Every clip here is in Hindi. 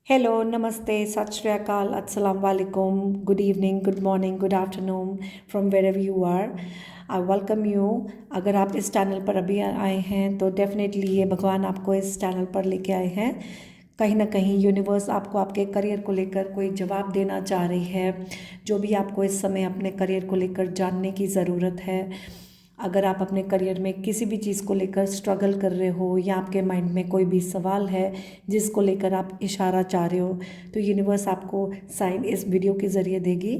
Hello, namaste, sat shri akal, assalamu alaikum, good evening, good morning, good afternoon from wherever you are. I welcome you. अगर आप इस चैनल पर अभी आए हैं तो डेफिनेटली ये भगवान आपको इस चैनल पर लेके आए हैं। कहीं ना कहीं यूनिवर्स आपको आपके करियर को लेकर कोई जवाब देना चाह रही है। जो भी आपको इस समय अपने करियर को लेकर जानने की ज़रूरत है, अगर आप अपने करियर में किसी भी चीज़ को लेकर स्ट्रगल कर रहे हो या आपके माइंड में कोई भी सवाल है जिसको लेकर आप इशारा चाह रहे हो, तो यूनिवर्स आपको साइन इस वीडियो के ज़रिए देगी।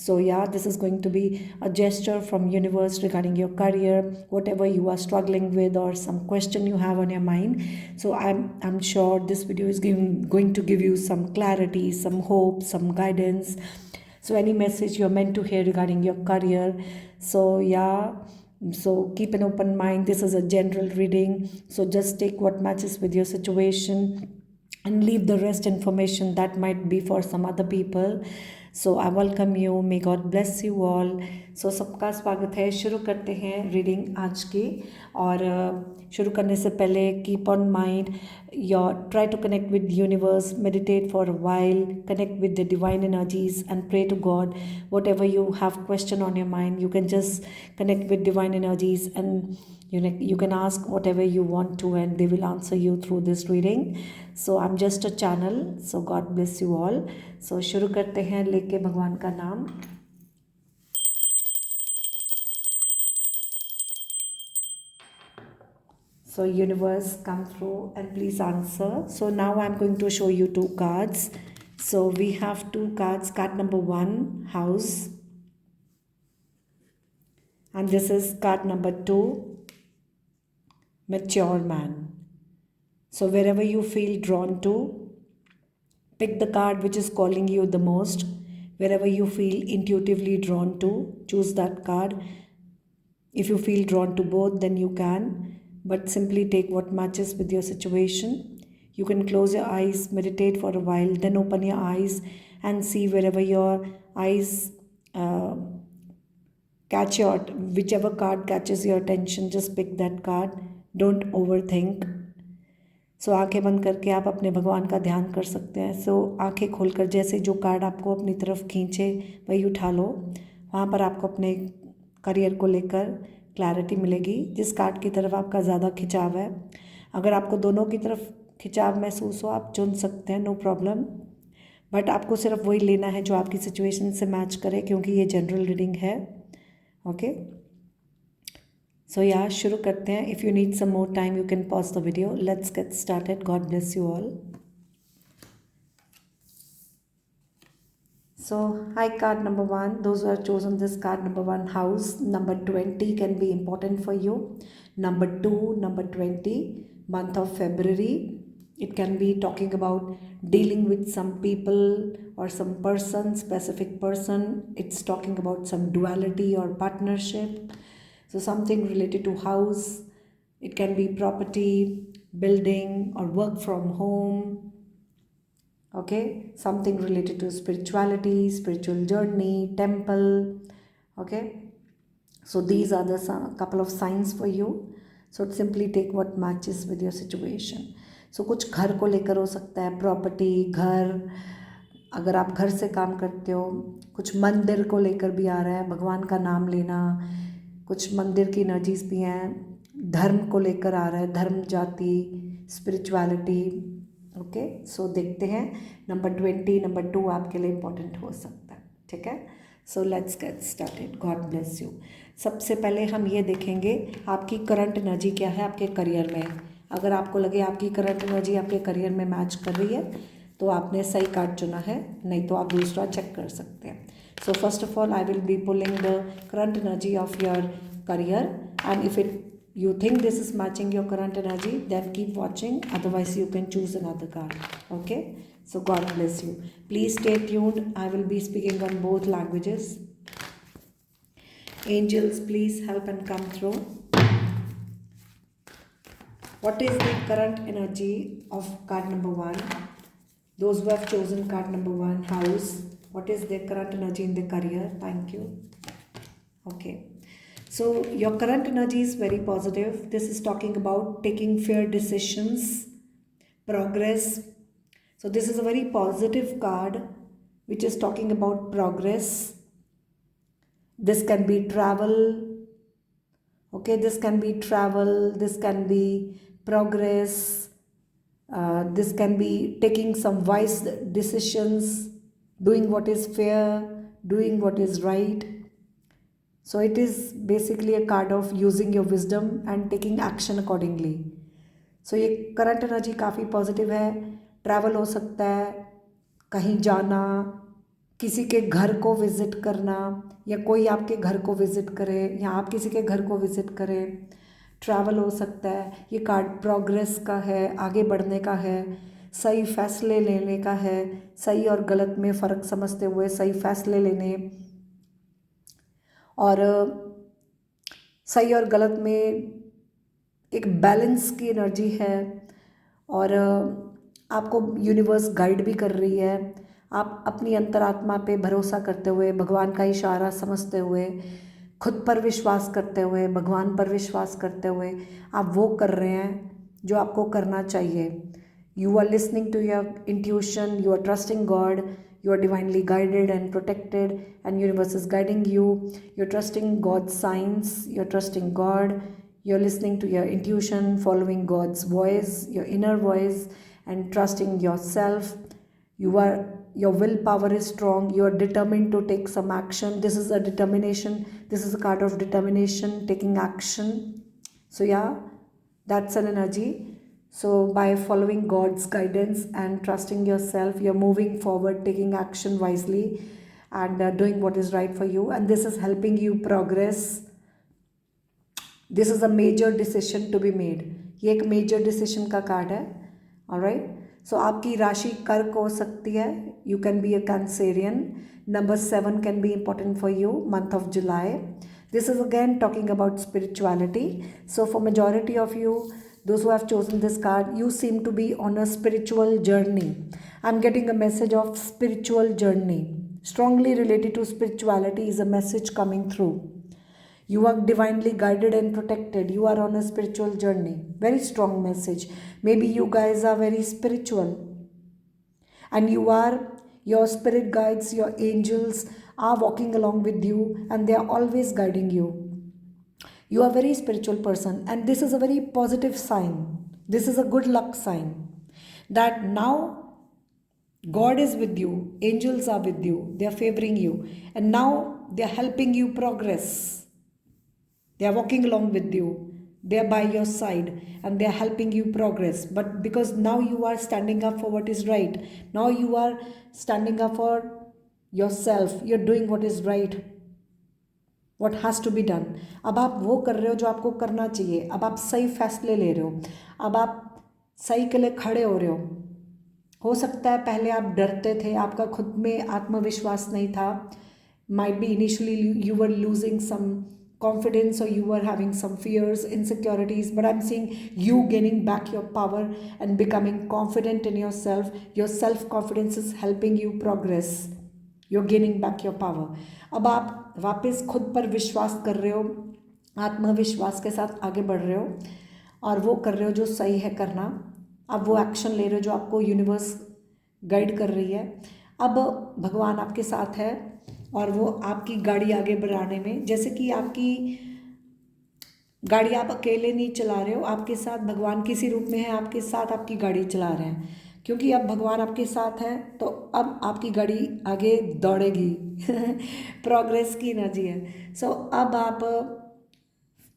So yeah this is going to be a gesture from universe regarding your career, whatever you are struggling with or some question you have on your mind. So I'm sure this video is going to give you some clarity, some hope, some guidance. So any message you're meant to hear regarding your career. So yeah, so keep an open mind. This is a general reading. So just take what matches with your situation and leave the rest information that might be for some other people. So I welcome you, may God bless you all. So सबका स्वागत है. शुरू करते हैं रीडिंग आज की. और शुरू करने से पहले keep on mind your try to connect with universe, meditate for a while, connect with the divine energies and pray to god. Whatever you have question on your mind, you can just connect with divine energies and you can ask whatever you want to and they will answer you through this reading. So I'm just a channel. So God bless you all. So शुरू करते हैं लेके भगवान का नाम. So universe come through and please answer. So now I'm going to show you two cards. So we have two cards. Card number 1, house, and this is card number 2, mature man. So wherever you feel drawn to, pick the card which is calling you the most. Wherever you feel intuitively drawn to, choose that card. If you feel drawn to both, then you can, but simply take what matches with your situation. You can close your eyes, meditate for a while, then open your eyes and see wherever your eyes catch your, whichever card catches your attention, just pick that card. Don't overthink. सो आंखें बंद करके आप अपने भगवान का ध्यान कर सकते हैं. सो आंखें खोलकर जैसे जो कार्ड आपको अपनी तरफ खींचे वही उठा लो. वहाँ पर आपको अपने करियर को लेकर क्लैरिटी मिलेगी. जिस कार्ड की तरफ आपका ज़्यादा खिंचाव है, अगर आपको दोनों की तरफ खिंचाव महसूस हो आप चुन सकते हैं, नो प्रॉब्लम. बट आपको सिर्फ वही लेना है जो आपकी सिचुएशन से मैच करे, क्योंकि ये जनरल रीडिंग है. ओके. सो या शुरू करते हैं. If you need some more time you can pause the video. Let's get started. God bless you all. So, hi, card number 1. Those who have chosen this card number 1, house, number 20 can be important for you. Number 2, number 20, month of February. It can be talking about dealing with some people or some person, specific person. It's talking about some duality or partnership. So something related to house. It can be property, building, or work from home. Okay, something related to spirituality, spiritual journey, temple. Okay, so these are the couple of signs for you. So simply take what matches with your situation. So कुछ घर को लेकर हो सकता है, प्रॉपर्टी, घर, अगर आप घर से काम करते हो. कुछ मंदिर को लेकर भी आ रहा है, भगवान का नाम लेना. कुछ मंदिर की एनर्जीज भी हैं. धर्म को लेकर आ रहा है, धर्म, जाति, स्पिरिचुअलिटी. ओके, सो देखते हैं. नंबर 20, नंबर 2 आपके लिए इम्पोर्टेंट हो सकता है. ठीक है. So let's get started. God bless you. सबसे पहले हम ये देखेंगे आपकी करंट एनर्जी क्या है आपके करियर में. अगर आपको लगे आपकी करंट एनर्जी आपके करियर में मैच कर रही है तो आपने सही कार्ड चुना है, नहीं तो आप दूसरा चेक कर सकते हैं. So first of all I will be pulling the current energy of your career, and if you think this is matching your current energy, then keep watching, otherwise you can choose another card. Okay, so God bless you. Please stay tuned. I will be speaking on both languages. Angels, please help and come through. What is the current energy of card number 1? Those who have chosen card number 1, house, what is their current energy in their career? Thank you. Okay, so your current energy is very positive. This is talking about taking fair decisions, progress. So this is a very positive card which is talking about progress. This can be travel. Okay, this can be travel, this can be progress, this can be taking some wise decisions, doing what is fair, doing what is right. So it is basically a card of using your wisdom and taking action accordingly. So ये करंट एनर्जी काफ़ी पॉजिटिव है. ट्रैवल हो सकता है, कहीं जाना, किसी के घर को विज़िट करना, या कोई आपके घर को विज़िट करे या आप किसी के घर को विज़िट करें. ट्रैवल हो सकता है. ये कार्ड प्रोग्रेस का है, आगे बढ़ने का है, सही फैसले लेने का है, सही और गलत में फ़र्क समझते हुए सही फैसले लेने, और सही और गलत में एक बैलेंस की एनर्जी है. और आपको यूनिवर्स गाइड भी कर रही है. आप अपनी अंतरात्मा पे भरोसा करते हुए, भगवान का इशारा समझते हुए, खुद पर विश्वास करते हुए, भगवान पर विश्वास करते हुए आप वो कर रहे हैं जो आपको करना चाहिए. You are listening to your intuition, you are trusting god, you are divinely guided and protected, and universe is guiding you. You're trusting God's signs, you're trusting God, you're listening to your intuition, following God's voice, your inner voice, and trusting yourself. Your willpower is strong, you are determined to take some action. This is a determination, this is a card of determination, taking action. So yeah, that's an energy. So by following God's guidance and trusting yourself, you're moving forward, taking action wisely, and doing what is right for you. And this is helping you progress. This is a major decision to be made. ये एक major decision का कार्ड है. Alright. So आपकी राशि कर्क हो सकती है. You can be a Cancerian. Number 7 can be important for you. Month of July. This is again talking about spirituality. So for majority of you, those who have chosen this card, you seem to be on a spiritual journey. I'm getting a message of spiritual journey. Strongly related to spirituality is a message coming through. You are divinely guided and protected. You are on a spiritual journey. Very strong message. Maybe you guys are very spiritual. And your spirit guides, your angels are walking along with you and they are always guiding you. You are a very spiritual person, and this is a very positive sign. This is a good luck sign that now God is with you, angels are with you, they are favoring you, and now they are helping you progress. They are walking along with you, they are by your side, and they are helping you progress. But because now you are standing up for what is right, now you are standing up for yourself, you're doing what is right, what has to be done. अब आप वो कर रहे हो जो आपको करना चाहिए. अब आप सही फैसले ले रहे हो, अब आप सही के लिए खड़े हो रहे हो सकता है पहले आप डरते थे, आपका खुद में आत्मविश्वास नहीं था. Might be initially you were losing some confidence, or you were having some fears, insecurities, but I'm seeing you gaining back your power and becoming confident in yourself. Your self-confidence is helping you progress. You're gaining back your power. अब आप वापस खुद पर विश्वास कर रहे हो, आत्मविश्वास के साथ आगे बढ़ रहे हो, और वो कर रहे हो जो सही है करना. अब वो एक्शन ले रहे हो जो आपको यूनिवर्स गाइड कर रही है. अब भगवान आपके साथ है और वो आपकी गाड़ी आगे बढ़ाने में, जैसे कि आपकी गाड़ी आप अकेले नहीं चला रहे हो, आपके साथ भगवान किसी रूप में है, आपके साथ आपकी गाड़ी चला रहे हैं. क्योंकि अब भगवान आपके साथ है तो अब आपकी गाड़ी आगे दौड़ेगी. प्रोग्रेस की एनर्जी है. सो अब आप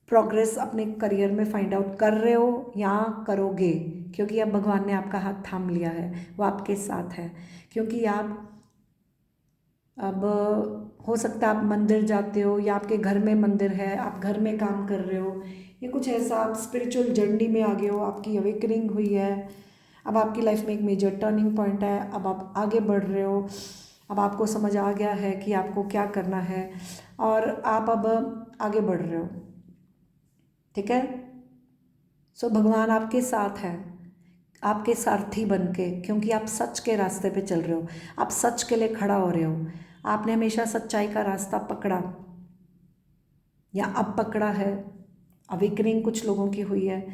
प्रोग्रेस अपने करियर में फाइंड आउट कर रहे हो या करोगे, क्योंकि अब भगवान ने आपका हाथ थाम लिया है, वो आपके साथ है. क्योंकि आप अब हो सकता है आप मंदिर जाते हो या आपके घर में मंदिर है, आप घर में काम कर रहे हो, ये कुछ ऐसा आप स्पिरिचुअल जर्नी में आ गए हो, आपकी अवेकनिंग हुई है. अब आपकी लाइफ में एक मेजर टर्निंग पॉइंट है. अब आप आगे बढ़ रहे हो, अब आपको समझ आ गया है कि आपको क्या करना है और आप अब आगे बढ़ रहे हो. ठीक है. सो भगवान आपके साथ है, आपके सारथी बन के, क्योंकि आप सच के रास्ते पे चल रहे हो, आप सच के लिए खड़ा हो रहे हो. आपने हमेशा सच्चाई का रास्ता पकड़ा या अब पकड़ा है. अवेकनिंग कुछ लोगों की हुई है.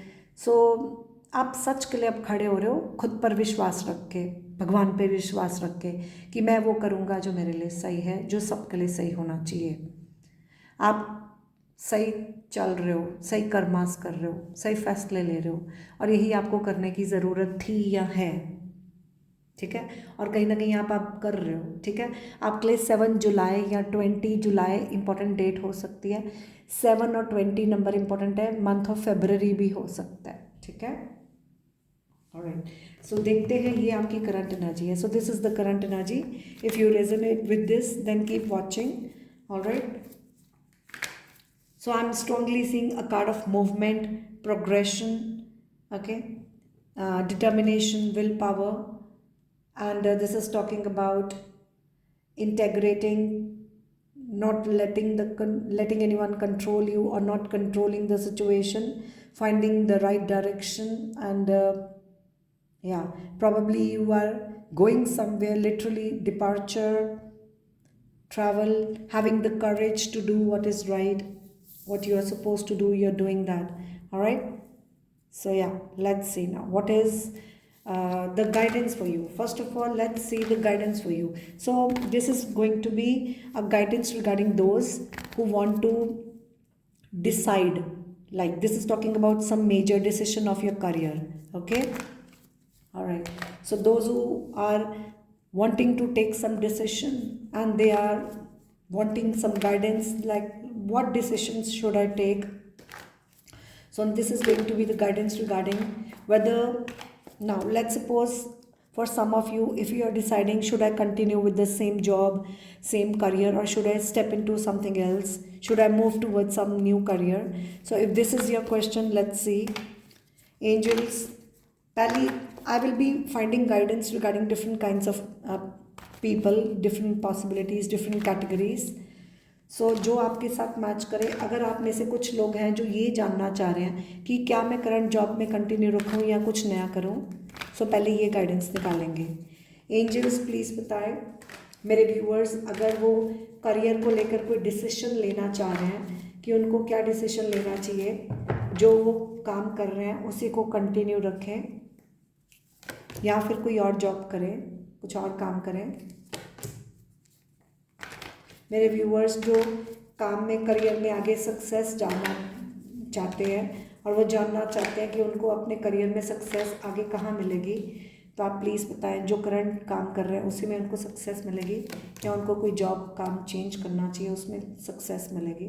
सो आप सच के लिए अब खड़े हो रहे हो, खुद पर विश्वास रख के. भगवान पे विश्वास रख के कि मैं वो करूँगा जो मेरे लिए सही है, जो सबके लिए सही होना चाहिए। आप सही चल रहे हो, सही कर्मास कर रहे हो, सही फैसले ले रहे हो, और यही आपको करने की ज़रूरत थी या है, ठीक है। और कहीं ना कहीं आप कर रहे हो, ठीक है। आपके लिए 7 जुलाई या 20 जुलाई इंपॉर्टेंट डेट हो सकती है। 7 और 20 नंबर इंपॉर्टेंट है। मंथ ऑफ फेब्रवरी भी हो सकता है, ठीक है। ऑलराइट, सो देखते हैं ये आपकी करंट एनर्जी है। So this is the current energy. If you resonate with this then keep watching. Alright, so I'm strongly seeing a card of movement, progression, okay, determination, willpower, and this is talking about integrating, not letting anyone control you, or not controlling the situation, finding the right direction, and yeah, probably you are going somewhere, literally departure, travel, having the courage to do what is right, what you are supposed to do, you're doing that. All right, so yeah, let's see now what is the guidance for you. First of all, let's see the guidance for you. So this is going to be a guidance regarding those who want to decide, like this is talking about some major decision of your career, okay. All right, so those who are wanting to take some decision and they are wanting some guidance, like what decisions should I take. So this is going to be the guidance regarding whether, now let's suppose for some of you, if you are deciding should I continue with the same job, same career, or should I step into something else, should I move towards some new career. So if this is your question, let's see. Angels, Pali, I will be finding guidance regarding different kinds of people, different possibilities, different categories. सो जो आपके साथ मैच करे। अगर आप में से कुछ लोग हैं जो ये जानना चाह रहे हैं कि क्या मैं करंट जॉब में कंटिन्यू रखूं या कुछ नया करूं, सो पहले ये गाइडेंस निकालेंगे। एंजल्स प्लीज़ बताएं मेरे व्यूअर्स, अगर वो करियर को लेकर कोई डिसीजन लेना चाह रहे हैं कि उनको क्या डिसीजन लेना चाहिए, जो वो काम कर रहे हैं उसी को कंटिन्यू रखें या फिर कोई और जॉब करें, कुछ और काम करें। मेरे व्यूअर्स जो काम में, करियर में आगे सक्सेस जानना चाहते हैं और वो जानना चाहते हैं कि उनको अपने करियर में सक्सेस आगे कहाँ मिलेगी, तो आप प्लीज़ बताएं जो करंट काम कर रहे हैं उसी में उनको सक्सेस मिलेगी या उनको कोई जॉब काम चेंज करना चाहिए उसमें सक्सेस मिलेगी।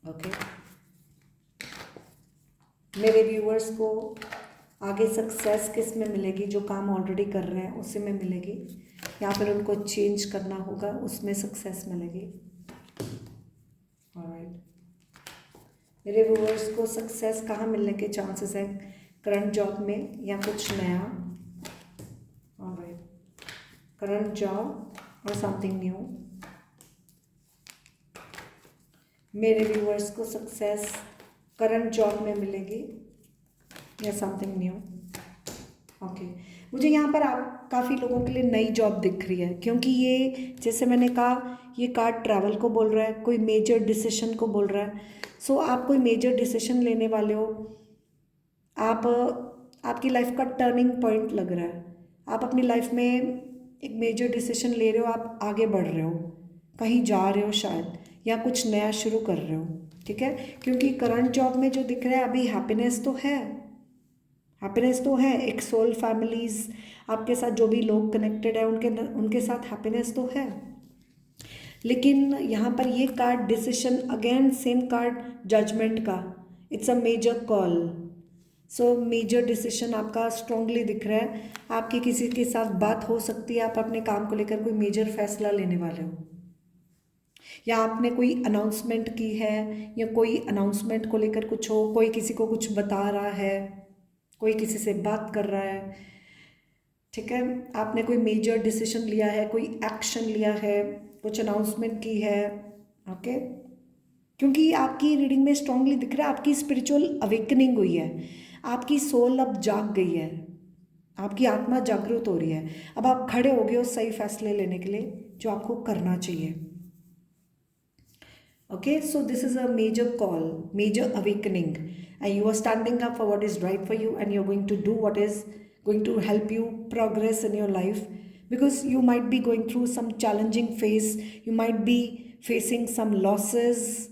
ओके, मेरे व्यूअर्स को आगे सक्सेस किस में मिलेगी, जो काम ऑलरेडी कर रहे हैं उसी में मिलेगी या फिर उनको चेंज करना होगा उसमें सक्सेस मिलेगी। ऑलराइट, मेरे व्यूअर्स को सक्सेस कहाँ मिलने के चांसेस हैं, करंट जॉब में या कुछ नया। ऑलराइट, करंट जॉब और समथिंग न्यू। मेरे व्यूअर्स को सक्सेस करंट जॉब में मिलेगी या समथिंग न्यू। ओके, मुझे यहाँ पर आप काफ़ी लोगों के लिए नई जॉब दिख रही है, क्योंकि ये जैसे मैंने कहा ये कार्ड ट्रैवल को बोल रहा है, कोई मेजर डिसीजन को बोल रहा है। सो आप कोई मेजर डिसीजन लेने वाले हो, आप आपकी लाइफ का टर्निंग पॉइंट लग रहा है, आप अपनी लाइफ में एक मेजर डिसीजन ले रहे हो, आप आगे बढ़ रहे हो, कहीं जा रहे हो शायद, या कुछ नया शुरू कर रहे हो, ठीक है। क्योंकि करंट जॉब में जो दिख रहा है अभी हैप्पीनेस तो है, हैप्पीनेस तो है, एक सोल फैमिलीज़ आपके साथ जो भी लोग कनेक्टेड है उनके साथ हैप्पीनेस तो है। लेकिन यहाँ पर ये card decision, again same card judgement का, it's a major call. So major decision आपका स्ट्रांगली दिख रहा है, आपकी किसी के साथ बात हो सकती है, आप अपने काम को लेकर कोई मेजर फैसला लेने वाले हो, या आपने कोई अनाउंसमेंट की है या कोई अनाउंसमेंट को लेकर कुछ हो, कोई किसी को कुछ बता रहा है, कोई किसी से बात कर रहा है, ठीक है। आपने कोई मेजर डिसीजन लिया है, कोई एक्शन लिया है, कुछ अनाउंसमेंट की है। ओके, क्योंकि आपकी रीडिंग में स्ट्रांगली दिख रहा है आपकी स्पिरिचुअल अवेकनिंग हुई है, आपकी सोल अब जाग गई है, आपकी आत्मा जागृत हो रही है, अब आप खड़े हो गए हो सही फैसले लेने के लिए जो आपको करना चाहिए। Okay, so this is a major call, major awakening, and you are standing up for what is right for you and you're going to do what is going to help you progress in your life, because you might be going through some challenging phase, you might be facing some losses,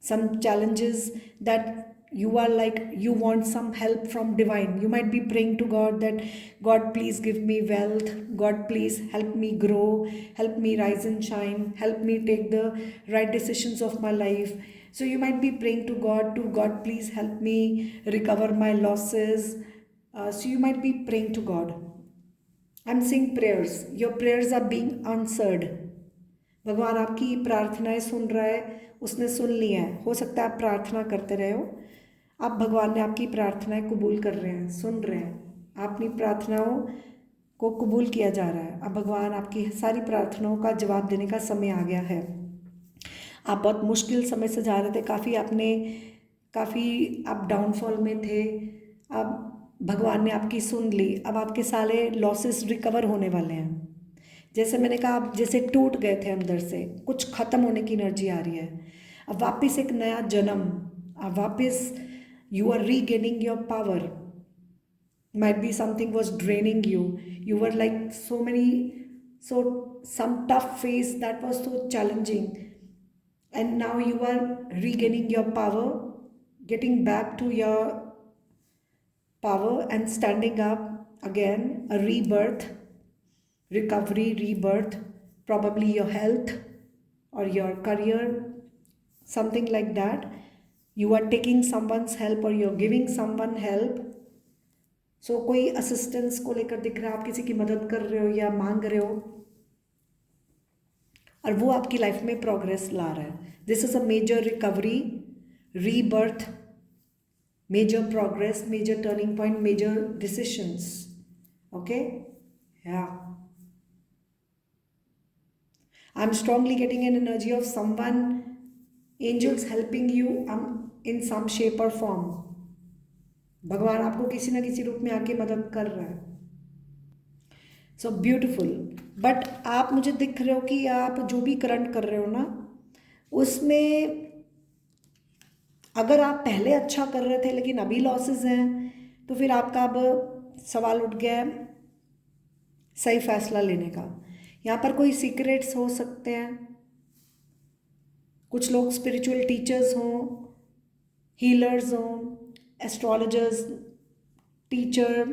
some challenges that you are like you want some help from divine. You might be praying to God that God please give me wealth, God please help me grow, help me rise and shine, help me take the right decisions of my life. So you might be praying to God please help me recover my losses. So you might be praying to God. I'm seeing prayers, your prayers are being answered. भगवान आपकी प्रार्थनाएं सुन रहा है, उसने सुन लिया है। हो सकता है आप प्रार्थना करते रहे हो, अब भगवान ने आपकी प्रार्थनाएं कबूल कर रहे हैं, सुन रहे हैं, अपनी प्रार्थनाओं को कबूल किया जा रहा है। अब भगवान आपकी सारी प्रार्थनाओं का जवाब देने का समय आ गया है। आप बहुत मुश्किल समय से जा रहे थे, काफ़ी आप डाउनफॉल में थे, अब भगवान ने आपकी सुन ली। अब आपके सारे लॉसेस रिकवर होने वाले हैं। जैसे मैंने कहा, आप जैसे टूट गए थे अंदर से, कुछ ख़त्म होने की एनर्जी आ रही है। अब वापस एक नया जन्म, अब वापस you are regaining your power. might be something was draining you were like so some tough phase that was so challenging, and now you are regaining your power, getting back to your power and standing up again, a rebirth, recovery, rebirth, probably your health or your career, something like that. You are taking someone's help or you're giving someone help. सो कोई असिस्टेंस को लेकर दिख रहा है, आप किसी की मदद कर रहे हो या मांग रहे हो, और वो आपकी लाइफ में प्रोग्रेस ला रहा है। This is a major recovery, rebirth, major progress, major turning point, major decisions. Okay, yeah I am strongly getting an energy of someone, angels helping you in some shape or form. भगवान आपको किसी ना किसी रूप में आके मदद कर रहा है। So beautiful. बट आप मुझे दिख रहे हो कि आप जो भी करंट कर रहे हो ना, उसमें अगर आप पहले अच्छा कर रहे थे लेकिन अभी लॉसेस हैं, तो फिर आपका अब सवाल उठ गया है सही फैसला लेने का। यहाँ पर कोई सीक्रेट्स हो सकते हैं, कुछ लोग स्पिरिचुअल टीचर्स हों, हीलर्स हों, एस्ट्रोलॉजर्स, टीचर,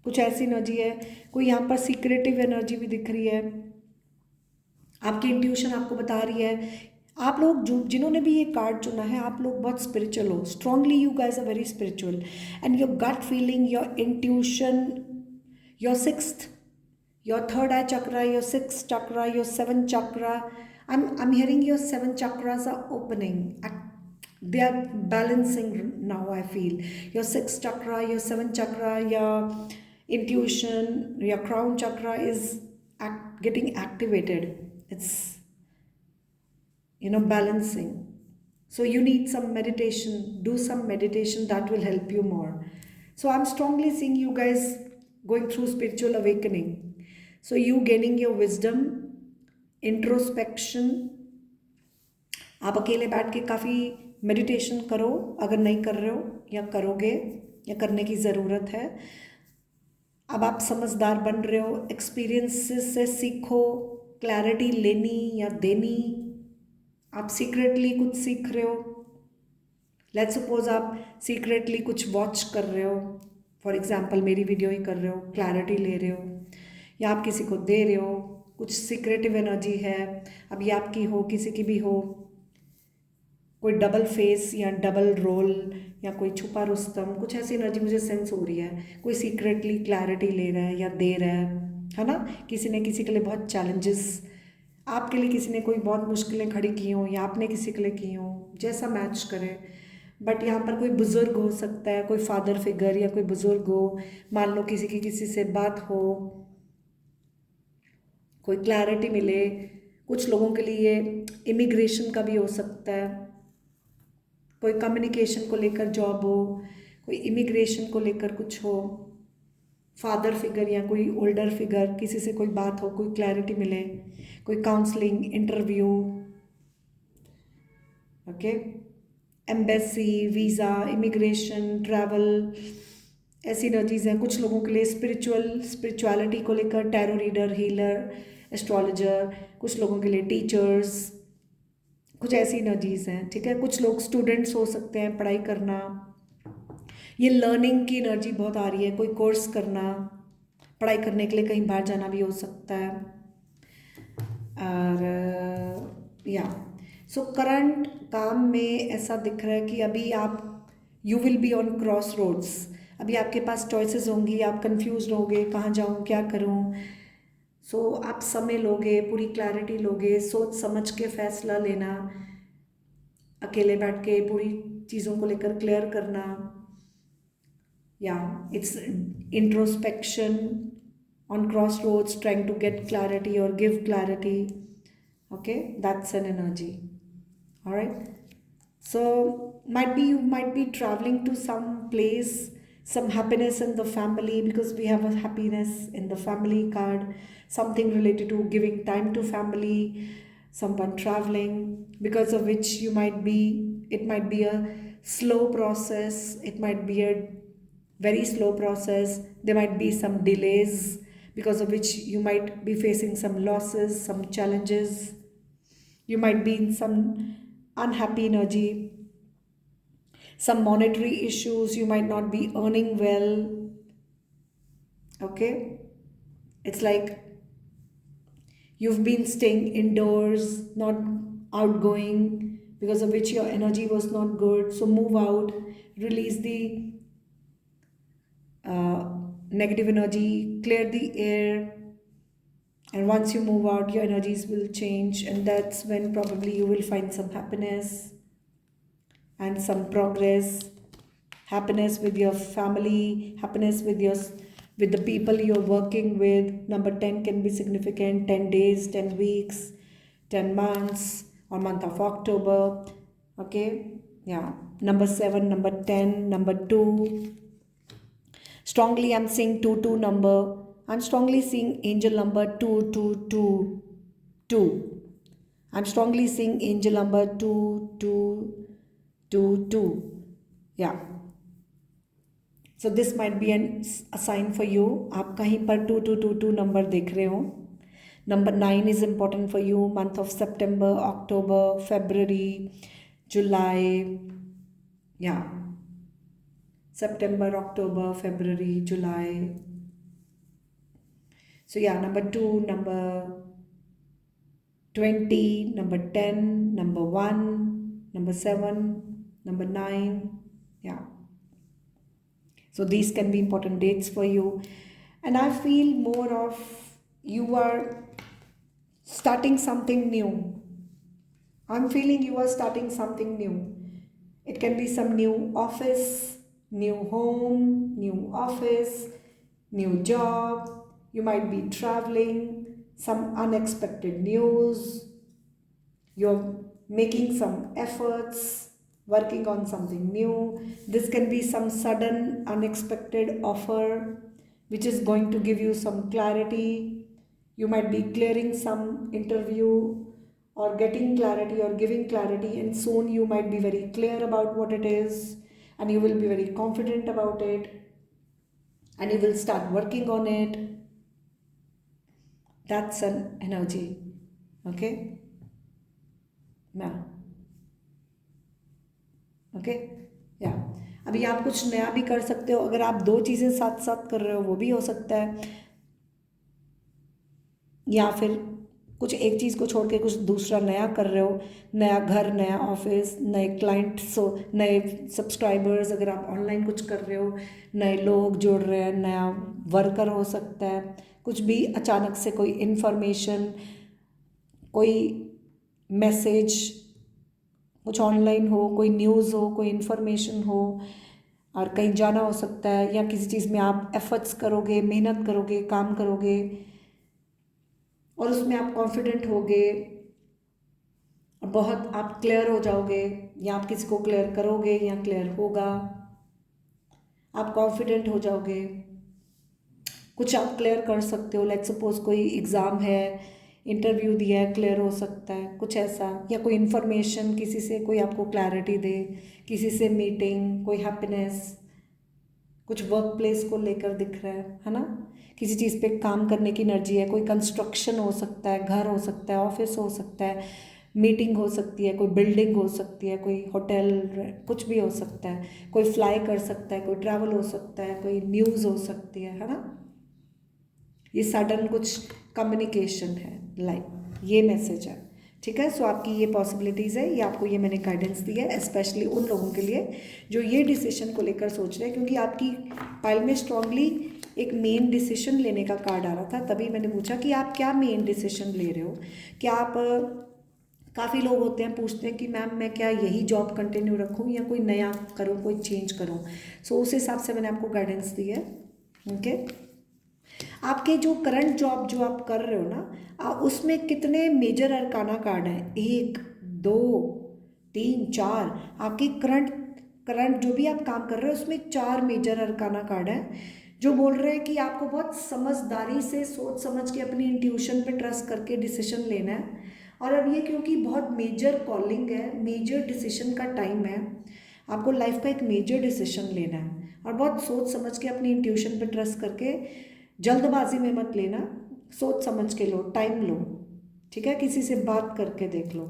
कुछ ऐसी एनर्जी है। कोई यहाँ पर सीक्रेटिव एनर्जी भी दिख रही है। आपकी इंट्यूशन आपको बता रही है, आप लोग जो जिन्होंने भी ये कार्ड चुना है, आप लोग बहुत स्पिरिचुअल हो। Strongly you guys are very spiritual, and your gut feeling, your intuition, your sixth, your third eye chakra, your sixth chakra, your seven chakra, I'm hearing your seven chakras are opening. They are balancing now, I feel. Your sixth chakra, your seventh chakra, your intuition, your crown chakra is getting activated. It's, balancing. So you need some meditation. Do some meditation that will help you more. So I'm strongly seeing you guys going through spiritual awakening. So you gaining your wisdom, introspection. आप अकेले बैठ के काफ़ी मेडिटेशन करो, अगर नहीं कर रहे हो या करोगे या करने की ज़रूरत है। अब आप समझदार बन रहे हो, एक्सपीरियंसेस से सीखो, क्लैरिटी लेनी या देनी। आप सीक्रेटली कुछ सीख रहे हो, लेट्स सपोज आप सीक्रेटली कुछ वॉच कर रहे हो, फॉर एग्जांपल मेरी वीडियो ही कर रहे हो, क्लैरिटी ले रहे हो, या आप किसी को दे रहे हो, कुछ सीक्रेटिव एनर्जी है। अब ये आपकी हो, किसी की भी हो, कोई डबल फेस या डबल रोल या कोई छुपा रुस्तम, कुछ ऐसी एनर्जी मुझे सेंस हो रही है। कोई सीक्रेटली क्लैरिटी ले रहा है या दे रहा है ना। किसी ने किसी के लिए बहुत चैलेंजेस, आपके लिए किसी ने कोई बहुत मुश्किलें खड़ी की हों या आपने किसी के लिए की हों, जैसा मैच करे। बट यहाँ पर कोई बुज़ुर्ग हो सकता है, कोई फादर फिगर या कोई बुज़ुर्ग हो, मान लो किसी की किसी से बात हो, कोई क्लैरिटी मिले। कुछ लोगों के लिए इमिग्रेशन का भी हो सकता है, कोई कम्युनिकेशन को लेकर जॉब हो, कोई इमिग्रेशन को लेकर कुछ हो, फादर फिगर या कोई ओल्डर फिगर, किसी से कोई बात हो, कोई क्लैरिटी मिले, कोई counselling, interview. Okay, embassy, visa, immigration, travel, ऐसी एनर्जीज़ हैं। कुछ लोगों के लिए स्पिरिचुअलिटी को लेकर टैरो रीडर, हीलर, एस्ट्रोलॉजर, कुछ लोगों के लिए टीचर्स, कुछ ऐसी एनर्जीज़ हैं, ठीक है। कुछ लोग स्टूडेंट्स हो सकते हैं, पढ़ाई करना, ये लर्निंग की एनर्जी बहुत आ रही है, कोई कोर्स करना, पढ़ाई करने के लिए कहीं बाहर जाना भी हो सकता है। और या सो करंट काम में ऐसा दिख रहा है कि अभी आप you will be on crossroads. अभी आपके पास चॉइसेस होंगी, आप कंफ्यूज रहोगे, कहाँ जाऊँ, क्या करूँ। सो आप समय लोगे, पूरी क्लैरिटी लोगे, सोच समझ के फैसला लेना, अकेले बैठ के पूरी चीज़ों को लेकर क्लियर करना। It's introspection on crossroads, trying to get clarity or give clarity. Okay, that's an energy. All right. So you might be traveling to some place, some happiness in the family, because we have a happiness in the family card, something related to giving time to family, someone traveling, because of which it might be a slow process, it might be a very slow process, there might be some delays, because of which you might be facing some losses, some challenges, you might be in some unhappy energy, some monetary issues, you might not be earning well. Okay, it's like you've been staying indoors, not outgoing, because of which your energy was not good. So move out, release the uh, negative energy, clear the air, and once you move out, your energies will change, and that's when probably you will find some happiness and some progress, happiness with your family, happiness with the people you're working with. Number 10 can be significant, 10 days, 10 weeks, 10 months, or month of October. Okay, yeah. Number 7, number 10, number 2. Strongly I'm seeing 22 number. I'm strongly seeing angel number 2222. I'm strongly seeing angel number 2222. Yeah. So this might be a sign for you. आप कहीं पर 2222 number देख रहे हो. Number 9 is important for you. Month of September, October, February, July. Yeah. September, October, February, July. So yeah, number 2, number 20, number 10, number 1, number 7, number 9. Yeah. So these can be important dates for you. And I feel more of you are starting something new. I'm feeling you are starting something new. It can be some new office, new home, new office, new job. You might be traveling, some unexpected news. You're making some efforts, working on something new. This can be some sudden, unexpected offer which is going to give you some clarity. You might be clearing some interview or getting clarity or giving clarity, and soon you might be very clear about what it is, and you will be very confident about it, and you will start working on it. That's an energy. Okay? Now. Okay या अभी आप कुछ नया भी कर सकते हो। अगर आप दो चीज़ें साथ साथ कर रहे हो वो भी हो सकता है, या फिर कुछ एक चीज़ को छोड़ के कुछ दूसरा नया कर रहे हो, नया घर, नया ऑफिस, नए क्लाइंट्स, नए सब्सक्राइबर्स, अगर आप ऑनलाइन कुछ कर रहे हो, नए लोग जुड़ रहे हैं, नया वर्कर हो सकता है, कुछ भी अचानक से कोई इन्फॉर्मेशन, कोई मैसेज, कुछ ऑनलाइन हो, कोई न्यूज़ हो, कोई इन्फॉर्मेशन हो, और कहीं जाना हो सकता है, या किसी चीज़ में आप एफर्ट्स करोगे, मेहनत करोगे, काम करोगे और उसमें आप कॉन्फिडेंट होगे, बहुत आप क्लियर हो जाओगे, या आप किसी को क्लियर करोगे या क्लियर होगा, आप कॉन्फिडेंट हो जाओगे, कुछ आप क्लियर कर सकते हो। लेट्स सपोज कोई एग्ज़ाम है इंटरव्यू दिया है, क्लियर हो सकता है, कुछ ऐसा। या कोई इन्फॉर्मेशन किसी से, कोई आपको क्लैरिटी दे, किसी से मीटिंग, कोई हैप्पीनेस, कुछ वर्क प्लेस को लेकर दिख रहा है ना। किसी चीज़ पे काम करने की एनर्जी है, कोई कंस्ट्रक्शन हो सकता है, घर हो सकता है, ऑफिस हो सकता है, मीटिंग हो सकती है, कोई बिल्डिंग हो सकती है, कोई होटल, कुछ भी हो सकता है, कोई फ्लाई कर सकता है, कोई ट्रैवल हो सकता है, कोई न्यूज़ हो सकती है ना। ये सडन कुछ कम्युनिकेशन है, लाइक ये मैसेज है, ठीक है। सो आपकी ये पॉसिबिलिटीज़ है, ये आपको ये मैंने गाइडेंस दी है, स्पेशली उन लोगों के लिए जो ये डिसीजन को लेकर सोच रहे हैं, क्योंकि आपकी पाइल में स्ट्रांगली एक मेन डिसीजन लेने का कार्ड आ रहा था। तभी मैंने पूछा कि आप क्या मेन डिसीजन ले रहे हो। क्या आप, काफ़ी लोग होते हैं पूछते हैं कि मैम मैं क्या यही जॉब कंटिन्यू रखूँ या कोई नया करूँ, कोई चेंज करूँ। सो उस हिसाब से मैंने आपको गाइडेंस दी है, ओके। आपके जो करंट जॉब जो आप कर रहे हो ना, उसमें कितने मेजर अरकाना कार्ड हैं? 1 2 3 4। आपकी करंट जो भी आप काम कर रहे हो उसमें 4 मेजर अरकाना कार्ड हैं, जो बोल रहे हैं कि आपको बहुत समझदारी से सोच समझ के अपनी इंट्यूशन पे ट्रस्ट करके डिसीजन लेना है। और अब ये क्योंकि बहुत मेजर कॉलिंग है, मेजर डिसीजन का टाइम है, आपको लाइफ का एक मेजर डिसीजन लेना है और बहुत सोच समझ के अपनी इंट्यूशन पे ट्रस्ट करके, जल्दबाजी में मत लेना, सोच समझ के लो, टाइम लो, ठीक है। किसी से बात करके देख लो,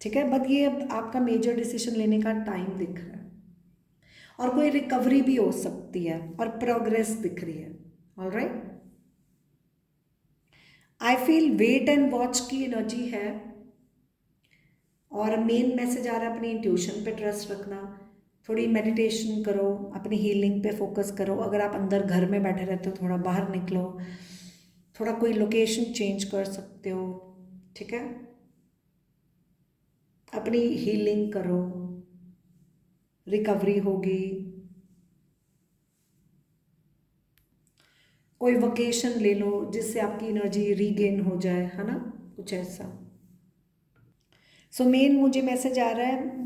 ठीक है। बट ये अब आपका मेजर डिसीजन लेने का टाइम दिख रहा है और कोई रिकवरी भी हो सकती है और प्रोग्रेस दिख रही है, alright. I feel wait and watch की एनर्जी है और मेन मैसेज आ रहा है अपनी इंट्यूशन पे ट्रस्ट रखना, थोड़ी मेडिटेशन करो, अपनी हीलिंग पे फोकस करो। अगर आप अंदर घर में बैठे रहते हो, थोड़ा बाहर निकलो, थोड़ा कोई लोकेशन चेंज कर सकते हो, ठीक है। अपनी हीलिंग करो, रिकवरी होगी, कोई वकेशन ले लो जिससे आपकी एनर्जी रीगेन हो जाए, है ना, कुछ ऐसा। सो मेन मुझे मैसेज आ रहा है,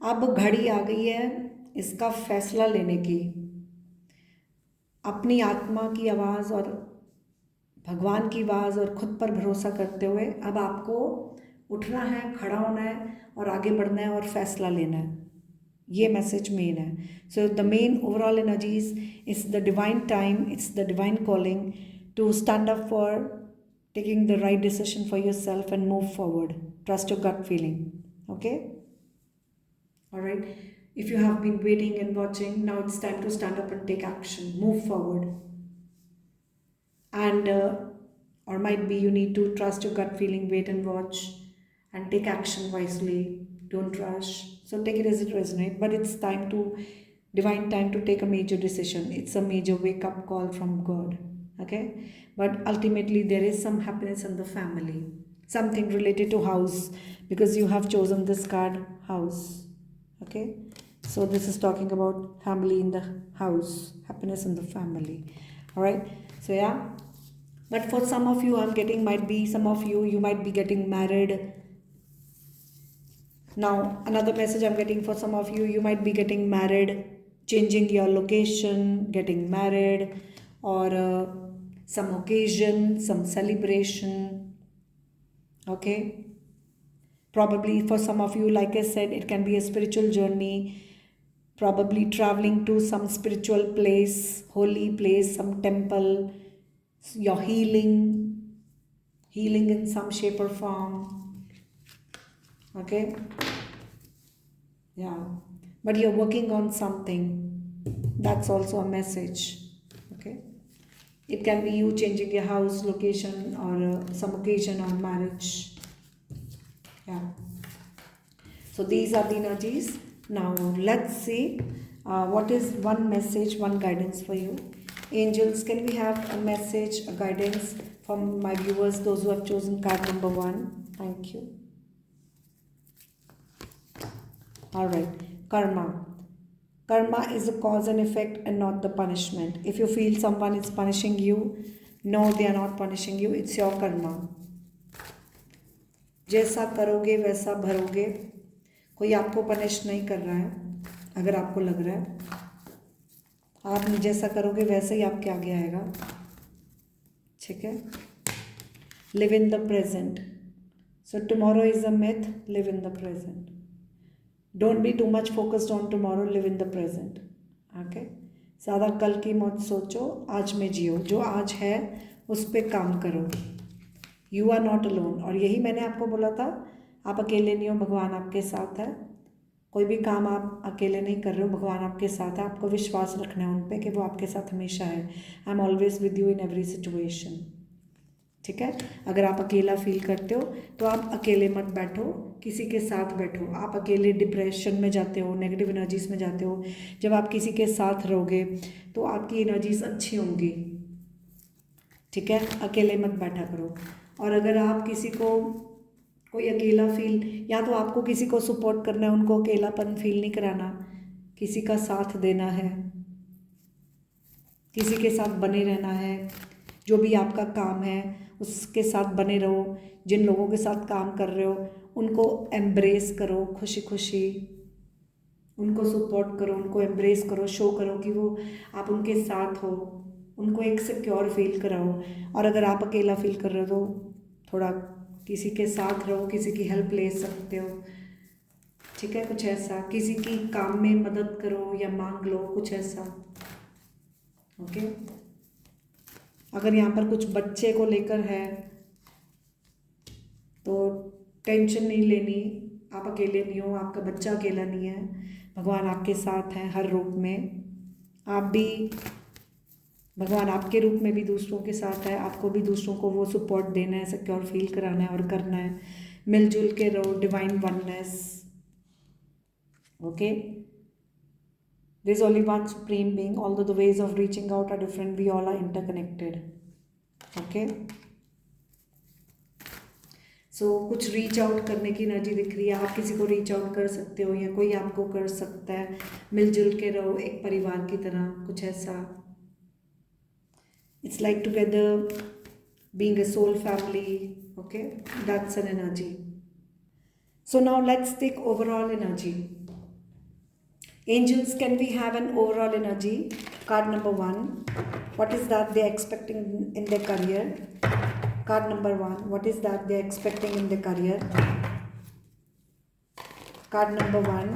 अब घड़ी आ गई है इसका फैसला लेने की। अपनी आत्मा की आवाज़ और भगवान की आवाज़ और खुद पर भरोसा करते हुए अब आपको उठना है, खड़ा होना है और आगे बढ़ना है और फैसला लेना है। ये मैसेज मेन है। So the main overall energies, it's the divine time, it's the divine calling to stand up for taking the right decision for yourself and move forward. Trust your gut feeling. Okay? All right. If you have been waiting and watching, now it's time to stand up and take action. Move forward. And or might be you need to trust your gut feeling, wait and watch, and take action wisely. Don't rush. So take it as it resonates. But it's time to divine time to take a major decision. It's a major wake up call from God. Okay, but ultimately there is some happiness in the family, something related to house, because you have chosen this card, house. Okay, so this is talking about family in the house, happiness in the family. All right, so yeah, but for some of you I'm getting, might be some of you might be getting married now. Another message I'm getting for some of you might be getting married, changing your location, getting married, or some occasion, some celebration. Okay, probably for some of you, like I said, it can be a spiritual journey, probably traveling to some spiritual place, holy place, some temple, your healing in some shape or form. Okay, yeah, but you're working on something, that's also a message. Okay, it can be you changing your house location or some occasion or marriage. Yeah. So these are the energies. Now let's see what is one message, one guidance for you. Angels, can we have a message, a guidance from my viewers, those who have chosen card number 1? Thank you. Alright, karma. Karma is a cause and effect and not the punishment. If you feel someone is punishing you, no, they are not punishing you. It's your karma. जैसा करोगे वैसा भरोगे. कोई आपको पनिश नहीं कर रहा है. अगर आपको लग रहा है आप जैसा करोगे वैसे ही आपके आगे आएगा. ठीक है. Live in the present. So tomorrow is a myth. Live in the present. Don't be too much focused on tomorrow. Live in the present. Okay. ज़्यादा कल की मत सोचो, आज में जियो, जो आज है उस पर काम करो. You are not alone. और यही मैंने आपको बोला था, आप अकेले नहीं हो, भगवान आपके साथ है. कोई भी काम आप अकेले नहीं कर रहे हो, भगवान आपके साथ है. आपको विश्वास रखना है उन पे कि वो आपके साथ हमेशा है. I am always with you in every situation. ठीक है. अगर आप अकेला फील करते हो तो आप अकेले मत बैठो, किसी के साथ बैठो. आप अकेले डिप्रेशन में जाते हो, नेगेटिव एनर्जीज में जाते हो. जब आप किसी के साथ रहोगे तो आपकी एनर्जीज अच्छी होंगी. ठीक है. अकेले मत बैठा करो. और अगर आप किसी को कोई अकेला फील, या तो आपको किसी को सपोर्ट करना है, उनको अकेलापन फील नहीं कराना, किसी का साथ देना है, किसी के साथ बने रहना है. जो भी आपका काम है उसके साथ बने रहो. जिन लोगों के साथ काम कर रहे हो उनको एम्ब्रेस करो, खुशी खुशी उनको सपोर्ट करो, उनको एम्ब्रेस करो, शो करो कि वो आप उनके साथ हो. उनको एक सिक्योर फील कराओ. और अगर आप अकेला फील कर रहे हो तो थोड़ा किसी के साथ रहो, किसी की हेल्प ले सकते हो. ठीक है. कुछ ऐसा, किसी की काम में मदद करो या मांग लो, कुछ ऐसा. ओके. अगर यहाँ पर कुछ बच्चे को लेकर है तो टेंशन नहीं लेनी. आप अकेले नहीं हो, आपका बच्चा अकेला नहीं है. भगवान आपके साथ हैं हर रूप में. आप भी, भगवान आपके रूप में भी दूसरों के साथ है. आपको भी दूसरों को वो सपोर्ट देना है, सिक्योर फील कराना है और करना है. मिलजुल के रहो. Divine oneness. Okay. There is only one supreme being, although the ways of reaching out are different, we all are interconnected. Okay. So कुछ रीच आउट करने की एनर्जी दिख रही है. आप किसी को रीच आउट कर सकते हो या कोई आपको कर सकता है. मिलजुल के रहो एक परिवार की तरह, कुछ ऐसा. It's like together being a soul family. Okay, that's an energy. So now let's take overall energy. Angels, can we have an overall energy? Card number 1. What is that they are expecting in their career? Card number 1. What is that they are expecting in their career? Card number 1.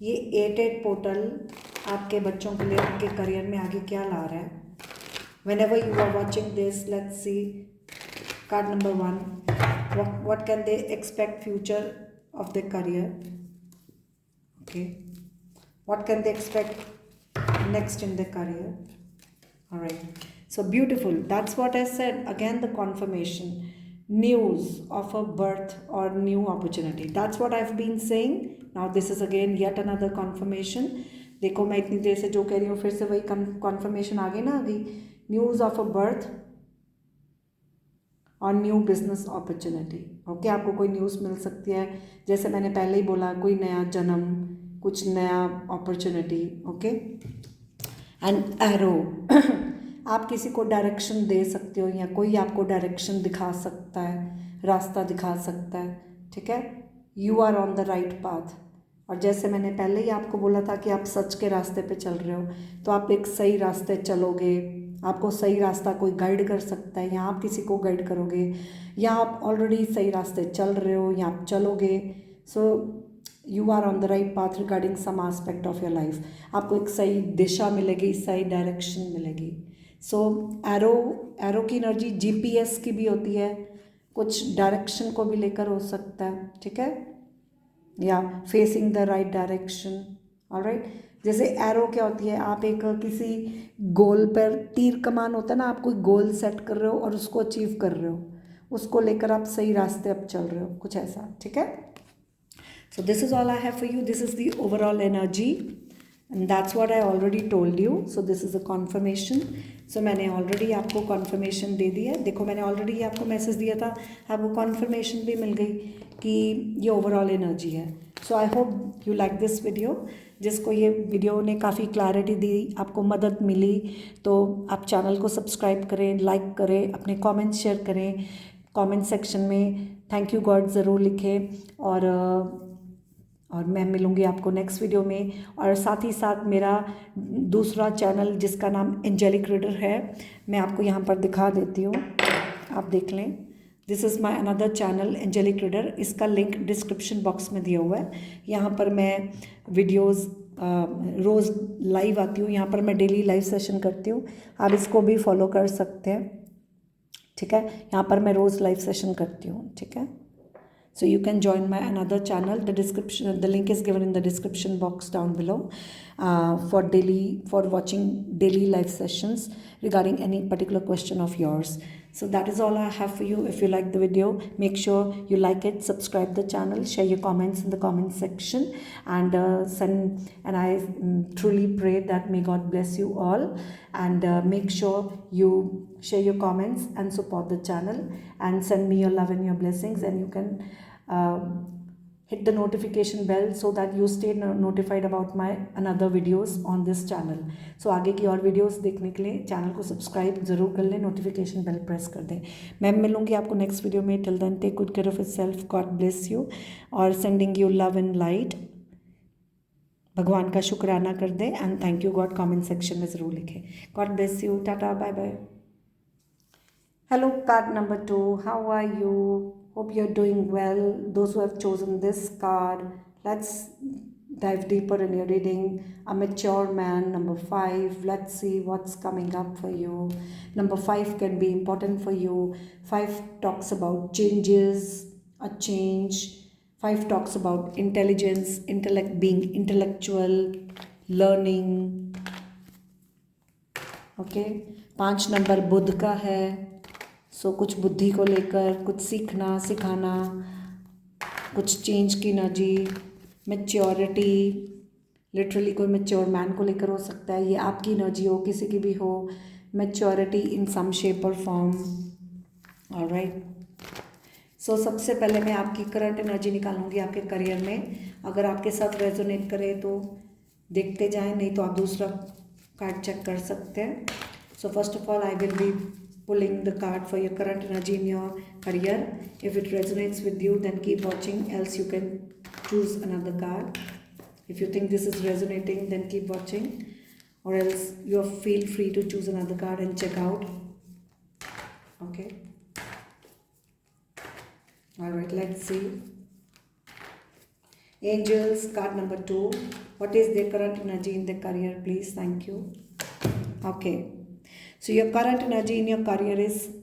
ये 8-8 पोर्टल आपके बच्चों के लिए उनके करियर में आगे क्या ला रहा है? Whenever you are watching this, let's see. Card number 1. What can they expect future of their career? Okay. What can they expect next in their career? All right. So beautiful. That's what I said. Again, the confirmation. News of a birth or new opportunity. That's what I've been saying. Now this is again yet another confirmation. देखो मैं इतनी देर से जो कह रही हूँ फिर से वही confirmation आ गई ना. अभी न्यूज़ ऑफ अ बर्थ और न्यू बिजनेस अपॉर्चुनिटी. ओके. आपको कोई न्यूज़ मिल सकती है, जैसे मैंने पहले ही बोला, कोई नया जन्म, कुछ नया अपॉर्चुनिटी. ओके. And arrow. आप किसी को डायरेक्शन दे सकते हो या कोई आपको डायरेक्शन दिखा सकता है, रास्ता दिखा सकता है. ठीक है. You are on the right path. और जैसे मैंने पहले ही आपको बोला था कि आप सच के रास्ते पे चल रहे हो, तो आप एक सही रास्ते चलोगे. आपको सही रास्ता कोई गाइड कर सकता है या आप किसी को गाइड करोगे, या आप ऑलरेडी सही रास्ते चल रहे हो या आप चलोगे. So you are on the right path regarding some aspect of your life. आपको एक सही दिशा मिलेगी, सही डायरेक्शन मिलेगी. सो एरो की एनर्जी GPS की भी होती है, कुछ डायरेक्शन को भी लेकर हो सकता है. ठीक है. या facing the right direction. Alright. जैसे एरो क्या होती है, आप एक किसी गोल पर, तीर कमान होता है ना, आप कोई गोल सेट कर रहे हो और उसको अचीव कर रहे हो, उसको लेकर आप सही रास्ते अब चल रहे हो, कुछ ऐसा. ठीक है. So this is all I have for you. This is the overall energy and that's what I already told you. So this is a confirmation. So मैंने already आपको confirmation दे दिया है. देखो मैंने already आपको मैसेज दिया था, आपको confirmation भी मिल गई कि ये overall energy है. So I hope you like this video. जिसको ये वीडियो ने काफ़ी क्लैरिटी दी, आपको मदद मिली, तो आप चैनल को सब्सक्राइब करें, लाइक करें, अपने कमेंट्स शेयर करें. कमेंट सेक्शन में थैंक यू गॉड ज़रूर लिखें. और मैं मिलूँगी आपको नेक्स्ट वीडियो में. और साथ ही साथ मेरा दूसरा चैनल जिसका नाम एंजेलिक रीडर है, मैं आपको यहाँ पर दिखा देती हूँ, आप देख लें. This is my another channel angelic reader, इसका लिंक डिस्क्रिप्शन बॉक्स में दिया हुआ है। यहाँ पर मैं वीडियोस रोज़ लाइव आती हूँ, यहाँ पर मैं डेली लाइव सेशन करती हूँ, आप इसको भी फॉलो कर सकते हैं, ठीक है। यहाँ पर मैं रोज़ लाइव सेशन करती हूँ, ठीक है। So you can join my another channel. The link is given in the description box down below for watching daily live sessions regarding any particular question of yours. So that is all I have for you. If you like the video, make sure you like it, subscribe the channel, share your comments in the comment section, and I truly pray that may God bless you all, and make sure you share your comments and support the channel, and send me your love and your blessings, and you can hit the notification bell so that you stay notified about my another videos on this channel. So आगे की और वीडियोस देखने के लिए चैनल को सब्सक्राइब ज़रूर कर लें, नोटिफिकेशन बेल प्रेस कर दें। मैं मिलूँगी आपको नेक्स्ट वीडियो में। Till then take good care of yourself, God bless you, और sending you love and light. भगवान का शुक्राना कर दें and thank you God comment section में ज़रूर लिखें। गॉड ब्लेस यू, टाटा, bye bye. Hello, card number 2. How are you? Hope you're doing well. Those who have chosen this card, let's dive deeper in your reading. A mature man, number 5. Let's see what's coming up for you. Number 5 can be important for you. 5 talks about changes, a change. 5 talks about intelligence, being intellectual, learning. Okay. 5 number बुध का है। सो कुछ बुद्धि को लेकर, कुछ सीखना, सिखाना, कुछ चेंज की एनर्जी, मैच्योरिटी, लिटरली कोई मैच्योर मैन को लेकर हो सकता है, ये आपकी एनर्जी हो, किसी की भी हो, maturity in some shape or form. Alright, सो सबसे पहले मैं आपकी करंट एनर्जी निकालूंगी आपके करियर में। अगर आपके साथ रेजोनेट करे तो देखते जाएं, नहीं तो आप दूसरा कार्ड चेक कर सकते हैं। So first of all I will be pulling the card for your current energy in your career. If it resonates with you, then keep watching, else you can choose another card. If you think this is resonating, then keep watching, or else you feel free to choose another card and check out. Okay, all right, let's see. Angels, card number 2. What is their current energy in their career, please? Thank you. Okay, so your current energy in your career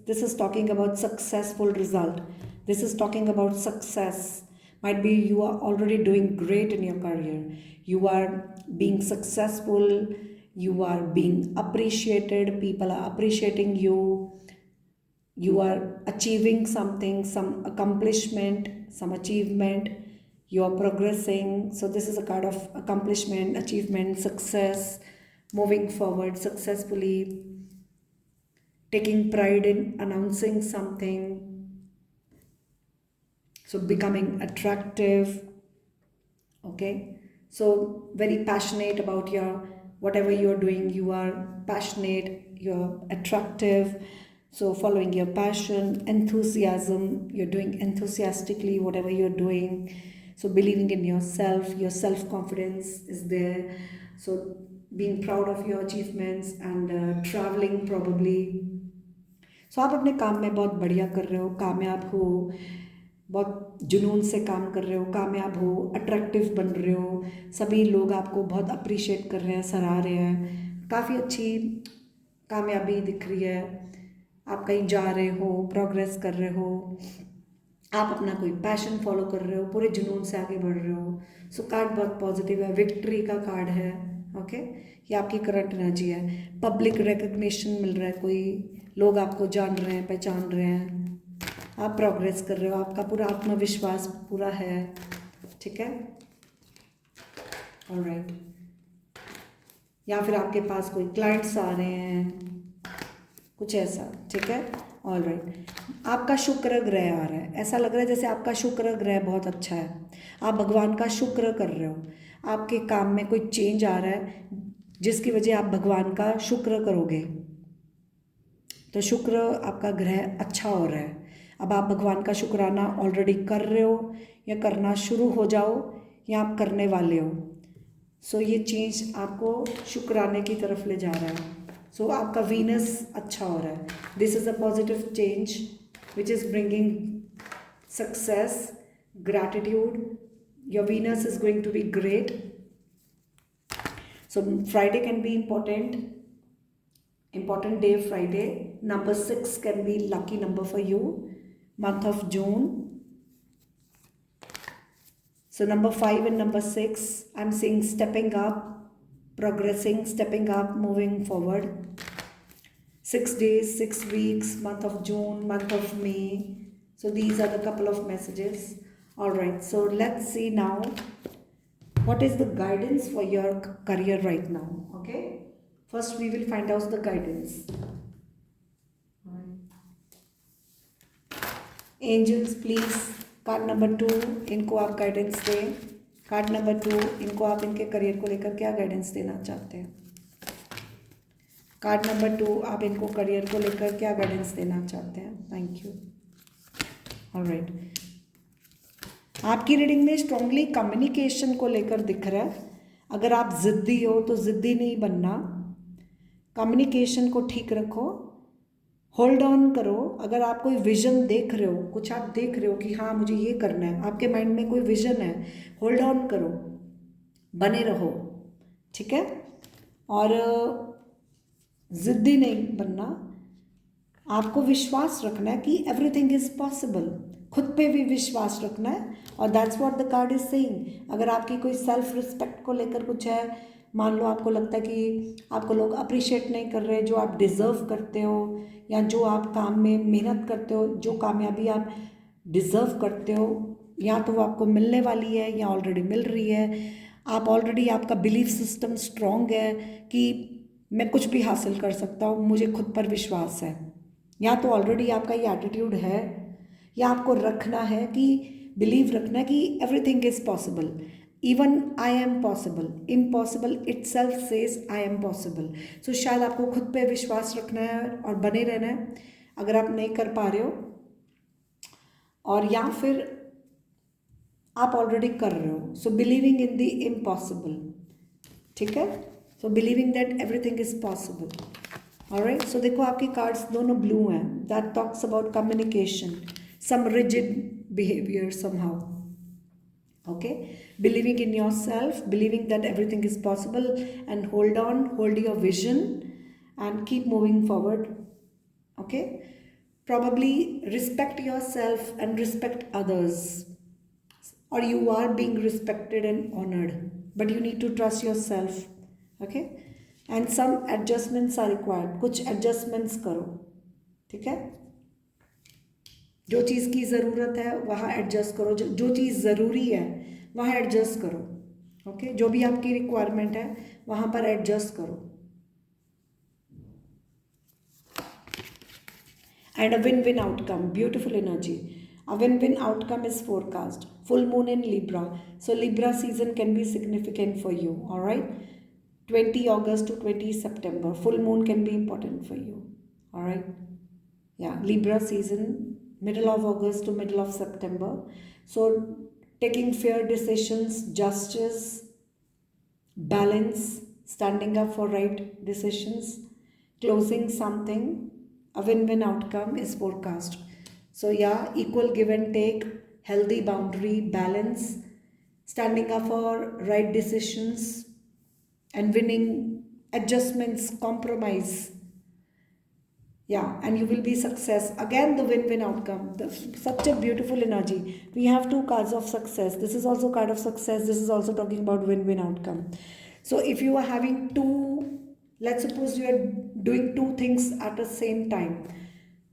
this is talking about successful result. This is talking about success. Might be you are already doing great in your career. You are being successful. You are being appreciated. People are appreciating you. You are achieving something, some accomplishment, some achievement. You are progressing. So this is a card of accomplishment, achievement, success, moving forward successfully, taking pride in announcing something, so becoming attractive. Okay, so very passionate about your whatever you're doing. You are passionate, you're attractive, so following your passion, enthusiasm, you're doing enthusiastically whatever you're doing, so believing in yourself, your self-confidence is there, so being proud of your achievements, and traveling probably. सो आप अपने काम में बहुत बढ़िया कर रहे हो, कामयाब हो, बहुत जुनून से काम कर रहे हो, कामयाब हो, अट्रैक्टिव बन रहे हो, सभी लोग आपको बहुत अप्रिशिएट कर रहे हैं, सराह रहे हैं, काफ़ी अच्छी कामयाबी दिख रही है, आप कहीं जा रहे हो, प्रोग्रेस कर रहे हो, आप अपना कोई पैशन फॉलो कर रहे हो, पूरे जुनून से आगे बढ़ रहे हो। सो कार्ड बहुत पॉजिटिव है, विक्ट्री का कार्ड है। ओके, ये आपकी करंट एनर्जी है। पब्लिक रिकग्निशन मिल रहा है, कोई लोग आपको जान रहे हैं, पहचान रहे हैं, आप प्रोग्रेस कर रहे हो, आपका पूरा आत्मविश्वास पूरा है, ठीक है। ऑलराइट, या फिर आपके पास कोई क्लाइंट्स आ रहे हैं, कुछ ऐसा, ठीक है। ऑलराइट, आपका शुक्र ग्रह आ रहा है, ऐसा लग रहा है जैसे आपका शुक्र ग्रह बहुत अच्छा है, आप भगवान का शुक्र कर रहे हो, आपके काम में कोई चेंज आ रहा है जिसकी वजह आप भगवान का शुक्र करोगे, तो शुक्र आपका ग्रह अच्छा हो रहा है। अब आप भगवान का शुक्राना ऑलरेडी कर रहे हो, या करना शुरू हो जाओ, या आप करने वाले हो। सो ये चेंज आपको शुक्राने की तरफ ले जा रहा है। सो आपका वीनस अच्छा हो रहा है, this is a positive change. which is bringing success, gratitude. Your Venus is going to be great. So Friday can be important day Friday. Number 6 can be lucky number for you, month of June. So number 5 and number 6, I'm seeing stepping up, progressing, stepping up, moving forward. 6 days, 6 weeks, month of June, month of May. So these are the couple of messages. All right, so let's see now what is the guidance for your career right now. Okay, first we will find out the guidance. Angels, please, card number 2, इनको आप गाइडेंस दें. कार्ड नंबर 2, इनको आप इनके करियर को लेकर क्या गाइडेंस देना चाहते हैं. कार्ड नंबर 2, आप इनको करियर को लेकर क्या गाइडेंस देना चाहते हैं. Thank you. ऑलराइट, आपकी रीडिंग में स्ट्रांगली कम्युनिकेशन को लेकर दिख रहा है. अगर आप ज़िद्दी हो तो ज़िद्दी नहीं बनना, कम्युनिकेशन को ठीक रखो, होल्ड ऑन करो. अगर आप कोई विजन देख रहे हो, कुछ आप देख रहे हो कि हाँ मुझे ये करना है, आपके माइंड में कोई विजन है, होल्ड ऑन करो, बने रहो. ठीक है, और ज़िद्दी नहीं बनना. आपको विश्वास रखना है कि एवरीथिंग इज़ पॉसिबल. खुद पे भी विश्वास रखना है, और that's what the card is saying. अगर आपकी कोई सेल्फ रिस्पेक्ट को लेकर कुछ है, मान लो आपको लगता है कि आपको लोग अप्रिशिएट नहीं कर रहे जो आप डिज़र्व करते हो, या जो आप काम में मेहनत करते हो, जो कामयाबी आप डिज़र्व करते हो, या तो वो आपको मिलने वाली है या ऑलरेडी मिल रही है. आप ऑलरेडी, आपका बिलीफ सिस्टम स्ट्रॉन्ग है कि मैं कुछ भी हासिल कर सकता हूँ, मुझे खुद पर विश्वास है. या तो ऑलरेडी आपका ये एटीट्यूड है, या आपको रखना है कि बिलीव रखना है कि everything is possible. Even I am possible, impossible itself says I am possible. So शायद आपको खुद पे विश्वास रखना है और बने रहना है अगर आप नहीं कर पा रहे हो, और या फिर आप ऑलरेडी कर रहे हो. So believing in the impossible. ठीक है, so believing that everything is possible. Alright, so देखो आपकी कार्ड्स दोनों ब्लू हैं. That talks about communication, some rigid behavior somehow. Okay, believing in yourself, believing that everything is possible, and hold on, hold your vision and keep moving forward. Okay, probably respect yourself and respect others, or you are being respected and honored, but you need to trust yourself. Okay, and some adjustments are required. कुछ adjustments करो. ठीक है, जो चीज़ की ज़रूरत है वहाँ एडजस्ट करो, जो चीज़ ज़रूरी है वहाँ एडजस्ट करो. ओके, जो भी आपकी रिक्वायरमेंट है वहाँ पर एडजस्ट करो. And a win win outcome, beautiful energy. A win win outcome is forecast. Full moon in Libra, so Libra season can be significant for you. Alright, 20 August to 20 September, full moon can be important for you. Alright, yeah, Libra season, middle of August to middle of September. So taking fair decisions, justice, balance, standing up for right decisions, closing something, a win-win outcome is forecast. So yeah, equal give and take, healthy boundary, balance, standing up for right decisions and winning, adjustments, compromise. Yeah, and you will be success. Again, the win-win outcome. Such a beautiful energy. We have two cards of success. This is also card of success. This is also talking about win-win outcome. So if you are having two, let's suppose you are doing two things at the same time.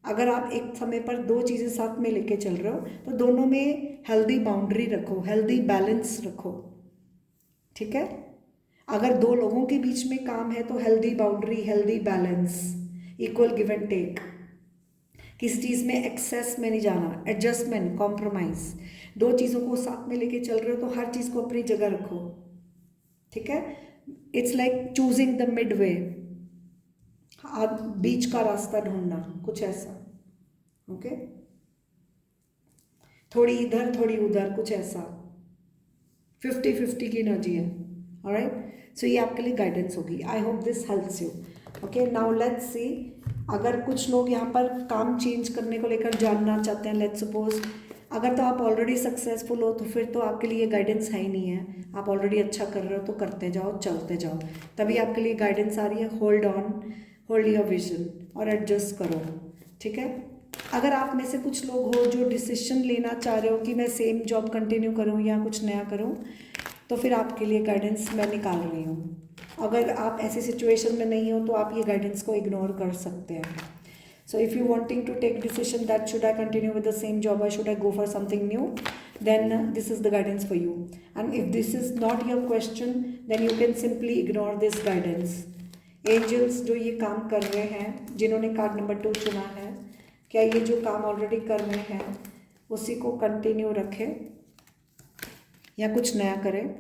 अगर आप एक समय पर दो चीज़ें साथ में लेके चल रहे हो तो दोनों में हेल्दी बाउंड्री रखो, हेल्दी बैलेंस रखो. ठीक है, अगर दो लोगों के बीच में काम है तो healthy boundary, healthy balance, equal give and take. किसी चीज़ में एक्सेस में नहीं जाना, एडजस्टमेंट, कॉम्प्रोमाइज़. दो चीज़ों को साथ में लेके चल रहे हो तो हर चीज़ को अपनी जगह रखो. ठीक है, it's like choosing the mid way, बीच का रास्ता ढूंढना, कुछ ऐसा. ओके, थोड़ी इधर थोड़ी उधर, कुछ ऐसा. 50-50 की एनर्जी है. ऑलराइट, सो ये आपके लिए गाइडेंस होगी. I hope this helps you. Okay, now let's see अगर कुछ लोग यहाँ पर काम चेंज करने को लेकर जानना चाहते हैं, लेट्स सपोज अगर तो आप ऑलरेडी सक्सेसफुल हो तो फिर तो आपके लिए गाइडेंस है ही नहीं है, आप ऑलरेडी अच्छा कर रहे हो तो करते जाओ, चलते जाओ, तभी आपके लिए गाइडेंस आ रही है। Hold on, hold your vision और एडजस्ट करो, ठीक है। अगर आप में से कुछ लोग हो जो डिसीजन लेना चाह रहे हो कि मैं सेम जॉब कंटिन्यू करूँ या कुछ नया करूँ, तो फिर आपके लिए गाइडेंस मैं निकाल रही हूँ। अगर आप ऐसी सिचुएशन में नहीं हो तो आप ये गाइडेंस को इग्नोर कर सकते हैं। So if you wanting to take decision that should I continue with the same job or should I go for something new, then this is the guidance for you. And if this is not your question, then you can simply ignore this guidance. Angels जो ये काम कर रहे हैं, जिन्होंने कार्ड नंबर 2 चुना है, क्या ये जो काम ऑलरेडी कर रहे हैं उसी को कंटिन्यू रखें या कुछ नया करें?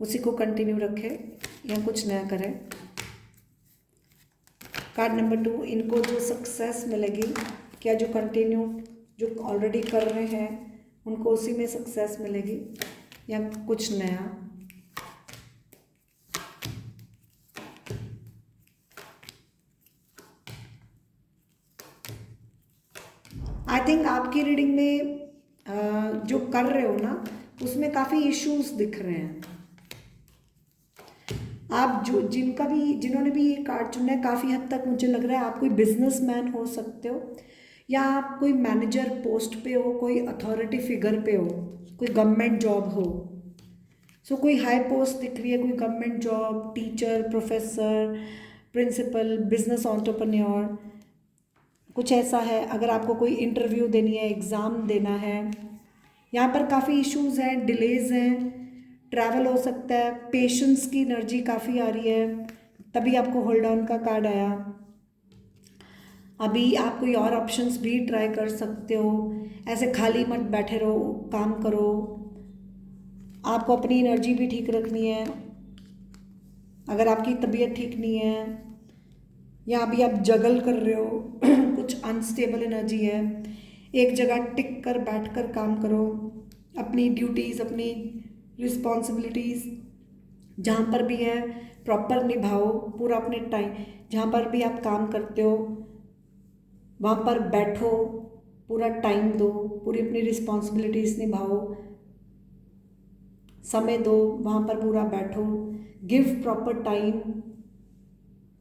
उसी को कंटिन्यू रखें या कुछ नया करें? कार्ड नंबर 2, इनको जो सक्सेस मिलेगी, क्या जो कंटिन्यू जो ऑलरेडी कर रहे हैं उनको उसी में सक्सेस मिलेगी या कुछ नया? आई थिंक आपकी रीडिंग में जो कर रहे हो ना उसमें काफ़ी इश्यूज दिख रहे हैं। आप जो जिन्होंने भी ये कार्ड चुना है, काफ़ी हद तक मुझे लग रहा है आप कोई बिजनेसमैन हो सकते हो या आप कोई मैनेजर पोस्ट पे हो, कोई अथॉरिटी फिगर पे हो, कोई गवर्नमेंट जॉब हो। सो कोई हाई पोस्ट दिख रही है, कोई government job, teacher, professor, principal, business entrepreneur, कुछ ऐसा है। अगर आपको कोई इंटरव्यू देनी है, एग्ज़ाम देना है, यहाँ पर काफ़ी इश्यूज हैं, डिलेज हैं, ट्रैवल हो सकता है, पेशेंस की एनर्जी काफ़ी आ रही है, तभी आपको होल्ड ऑन का कार्ड आया। अभी आप कोई और ऑप्शंस भी ट्राई कर सकते हो, ऐसे खाली मत बैठे रहो, काम करो। आपको अपनी एनर्जी भी ठीक रखनी है। अगर आपकी तबीयत ठीक नहीं है या अभी आप जगल कर रहे हो कुछ अनस्टेबल एनर्जी है, एक जगह टिक कर बैठ कर काम करो, अपनी ड्यूटीज़, अपनी रिस्पॉन्सिबिलिटीज़ जहाँ पर भी है प्रॉपर निभाओ, पूरा अपने टाइम, जहाँ पर भी आप काम करते हो वहाँ पर बैठो, पूरा टाइम दो, पूरी अपनी रिस्पॉन्सिबिलिटीज़ निभाओ, समय दो, वहाँ पर पूरा बैठो, give proper time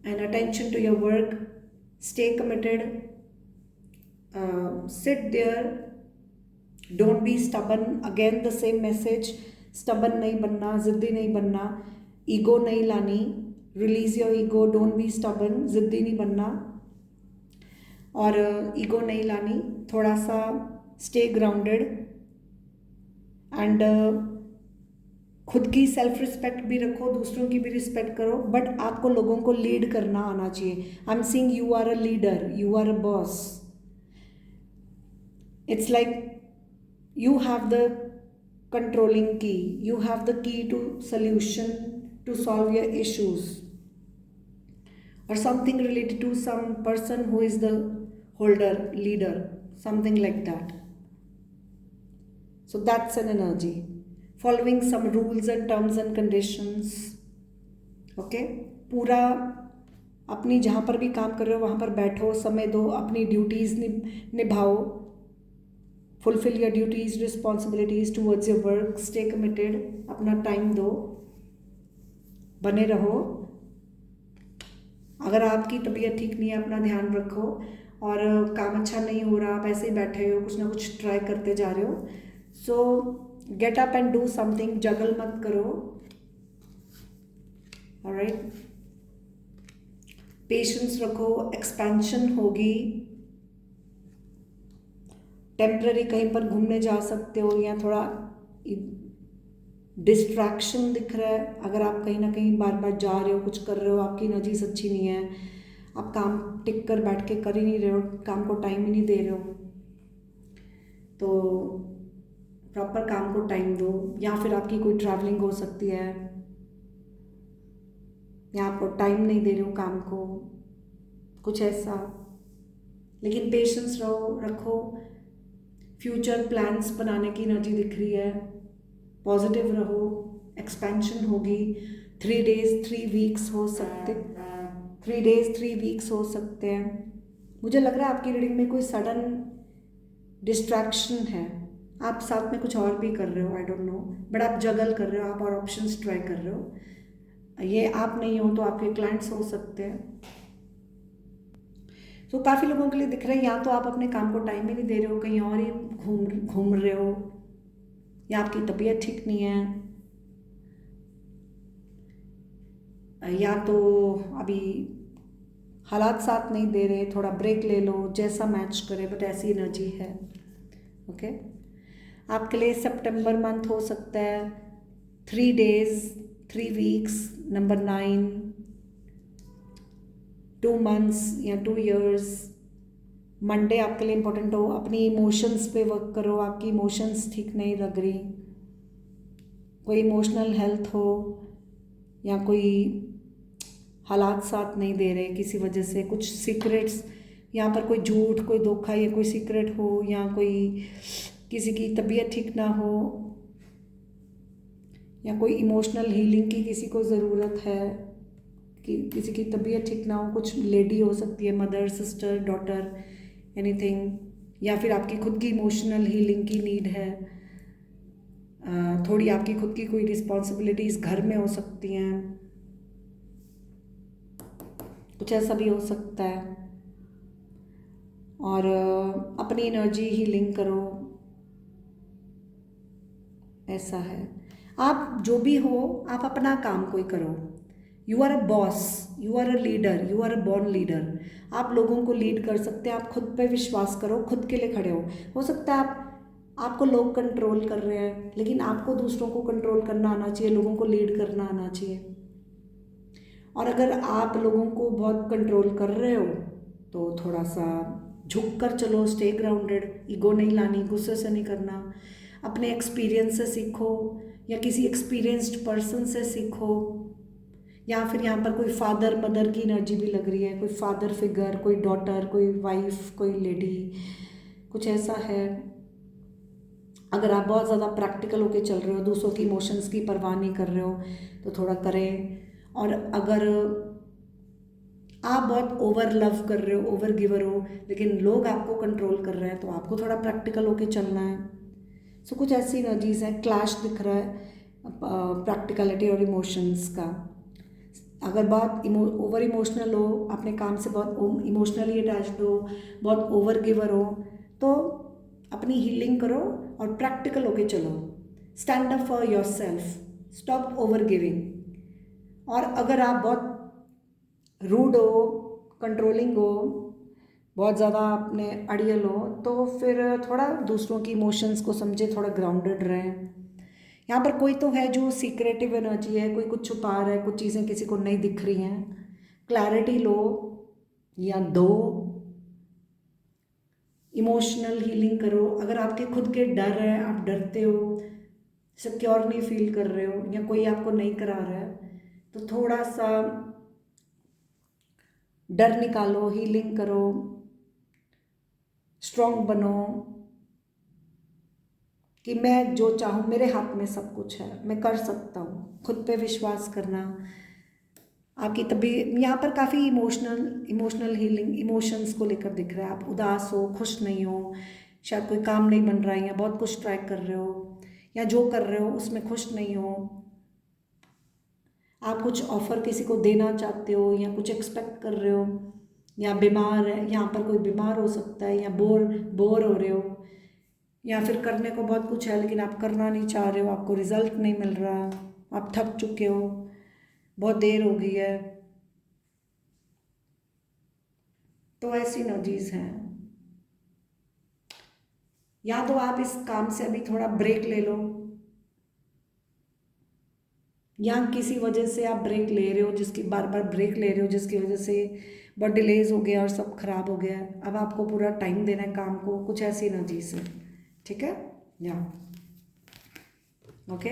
and attention to your work, stay committed, sit there, don't be stubborn. Again the same message, stubborn नहीं बनना, ज़िद्दी नहीं बनना, ईगो नहीं लानी, release your ego, don't be stubborn, ज़िद्दी नहीं बनना और ईगो नहीं लानी, थोड़ा सा स्टे ग्राउंडेड एंड खुद की सेल्फ रिस्पेक्ट भी रखो, दूसरों की भी रिस्पेक्ट करो, बट आपको लोगों को लीड करना आना चाहिए। I am seeing you are a leader, you are a boss. It's like you have the controlling key, you have the key to solution to solve your issues or something related to some person who is the holder, leader, something like that. So that's an energy, following some rules and terms and conditions. okay, पूरा अपनी जहाँ पर भी काम कर रहे हो वहाँ पर बैठो, समय दो, अपनी ड्यूटीज़ निभाओ, fulfil your duties, responsibilities towards your work, stay committed, अपना टाइम दो, बने रहो। अगर आपकी तबीयत ठीक नहीं है, अपना ध्यान रखो और काम अच्छा नहीं हो रहा, आप ऐसे ही बैठे हो, कुछ ना कुछ ट्राई करते जा रहे हो, so get up and do something, juggle मत करो। ऑलराइट, पेशेंस रखो, एक्सपेंशन होगी, टेम्पररी कहीं पर घूमने जा सकते हो या थोड़ा डिस्ट्रैक्शन दिख रहा है। अगर आप कहीं ना कहीं बार बार जा रहे हो, कुछ कर रहे हो, आपकी एनर्जी अच्छी नहीं है, आप काम टिक कर बैठ के कर ही नहीं रहे हो, काम को टाइम ही नहीं दे रहे हो, तो प्रॉपर काम को टाइम दो। या फिर आपकी कोई ट्रैवलिंग हो सकती है या आपको टाइम नहीं दे रहे हो काम को, कुछ ऐसा, लेकिन पेशेंस रखो। फ्यूचर प्लान्स बनाने की एनर्जी दिख रही है, पॉजिटिव रहो, एक्सपेंशन होगी, 3 days 3 weeks हो सकते, 3 days 3 weeks हो सकते हैं। मुझे लग रहा है आपकी रीडिंग में कोई सडन डिस्ट्रैक्शन है, आप साथ में कुछ और भी कर रहे हो, आई डोंट नो, बट आप जगल कर रहे हो, आप और ऑप्शंस ट्राई कर रहे हो। ये आप नहीं हो तो आपके क्लाइंट्स हो सकते हैं। तो काफ़ी लोगों के लिए दिख रहा है या तो आप अपने काम को टाइम ही नहीं दे रहे हो, कहीं और ही घूम घूम रहे हो, या आपकी तबीयत ठीक नहीं है, या तो अभी हालात साथ नहीं दे रहे, थोड़ा ब्रेक ले लो, जैसा मैच करे, बट ऐसी एनर्जी है। ओके, आपके लिए सितंबर मंथ हो सकता है 3 days 3 weeks, नंबर 9, 2 months या 2 years। मंडे आपके लिए इम्पोर्टेंट हो, अपनी इमोशंस पे वर्क करो, आपकी इमोशंस ठीक नहीं लग रही, कोई इमोशनल हेल्थ हो या कोई हालात साथ नहीं दे रहे किसी वजह से, कुछ सीक्रेट्स यहाँ पर, कोई झूठ, कोई धोखा या कोई सीक्रेट हो, या कोई किसी की तबीयत ठीक ना हो, या कोई इमोशनल हीलिंग की किसी को ज़रूरत है कि किसी की तबीयत ठीक ना हो, कुछ लेडी हो सकती है, मदर, सिस्टर, डॉटर, एनीथिंग, या फिर आपकी खुद की इमोशनल हीलिंग की नीड है, थोड़ी आपकी खुद की कोई रिस्पॉन्सिबिलिटीज़ घर में हो सकती हैं, कुछ ऐसा भी हो सकता है। और अपनी एनर्जी हीलिंग करो, ऐसा है। आप जो भी हो, आप अपना काम कोई करो, you are a boss, you are a leader, you are a born leader. आप लोगों को लीड कर सकते हैं, आप खुद पे विश्वास करो, खुद के लिए खड़े हो सकता है आपको लोग कंट्रोल कर रहे हैं, लेकिन आपको दूसरों को कंट्रोल करना आना चाहिए, लोगों को लीड करना आना चाहिए। और अगर आप लोगों को बहुत कंट्रोल कर रहे हो तो थोड़ा सा झुक कर चलो, स्टे ग्राउंडेड, ईगो नहीं लानी, गुस्से से नहीं करना, अपने एक्सपीरियंस से सीखो या किसी एक्सपीरियंस्ड पर्सन से सीखो, या फिर यहाँ पर कोई फादर मदर की एनर्जी भी लग रही है, कोई फादर फिगर, कोई डॉटर, कोई वाइफ, कोई लेडी, कुछ ऐसा है। अगर आप बहुत ज़्यादा प्रैक्टिकल होके चल रहे हो, दूसरों की इमोशंस की परवाह नहीं कर रहे हो, तो थोड़ा करें। और अगर आप बहुत ओवर लव कर रहे हो, ओवर गिवर हो, लेकिन लोग आपको कंट्रोल कर रहे हैं, तो आपको थोड़ा प्रैक्टिकल होके चलना है। सो कुछ ऐसी एनर्जीज हैं, क्लैश दिख रहा है प्रैक्टिकलिटी और इमोशंस का। अगर बहुत ओवर इमोशनल हो, अपने काम से बहुत इमोशनली अटैच्ड हो, बहुत ओवर गिवर हो, तो अपनी हीलिंग करो और प्रैक्टिकल होके चलो, stand up for your self, stop over giving. और अगर आप बहुत रूड हो, कंट्रोलिंग हो, बहुत ज़्यादा अपने अड़ियल हो, तो फिर थोड़ा दूसरों की इमोशंस को समझे, थोड़ा ग्राउंडेड रहें। यहाँ पर कोई तो है जो सीक्रेटिव एनर्जी है, कोई कुछ छुपा रहा है, कुछ चीज़ें किसी को नहीं दिख रही हैं, क्लैरिटी लो या दो, इमोशनल हीलिंग करो। अगर आपके खुद के डर है, आप डरते हो, सिक्योर नहीं फील कर रहे हो, या कोई आपको नहीं करा रहा है, तो थोड़ा सा डर निकालो, हीलिंग करो, स्ट्रॉन्ग बनो कि मैं जो चाहूँ, मेरे हाथ में सब कुछ है, मैं कर सकता हूँ। खुद पे विश्वास करना। आपकी तभी यहाँ पर काफ़ी इमोशनल हीलिंग, इमोशंस को लेकर दिख रहा है। आप उदास हो, खुश नहीं हो, शायद कोई काम नहीं बन रहा है, या बहुत कुछ ट्राई कर रहे हो, या जो कर रहे हो उसमें खुश नहीं हो, आप कुछ ऑफर किसी को देना चाहते हो, या कुछ एक्सपेक्ट कर रहे हो, या बीमार है, यहाँ पर कोई बीमार हो सकता है, या बोर हो रहे हो, या फिर करने को बहुत कुछ है लेकिन आप करना नहीं चाह रहे हो, आपको रिजल्ट नहीं मिल रहा, आप थक चुके हो, बहुत देर हो गई है। तो ऐसी एनर्जीज हैं। या तो आप इस काम से अभी थोड़ा ब्रेक ले लो, या किसी वजह से आप ब्रेक ले रहे हो, जिसकी बार बार ब्रेक ले रहे हो, जिसकी वजह से बहुत डिलेज हो गया और सब खराब हो गया है, अब आपको पूरा टाइम देना है काम को, कुछ ऐसी एनर्जीज है। ठीक है, या ओके।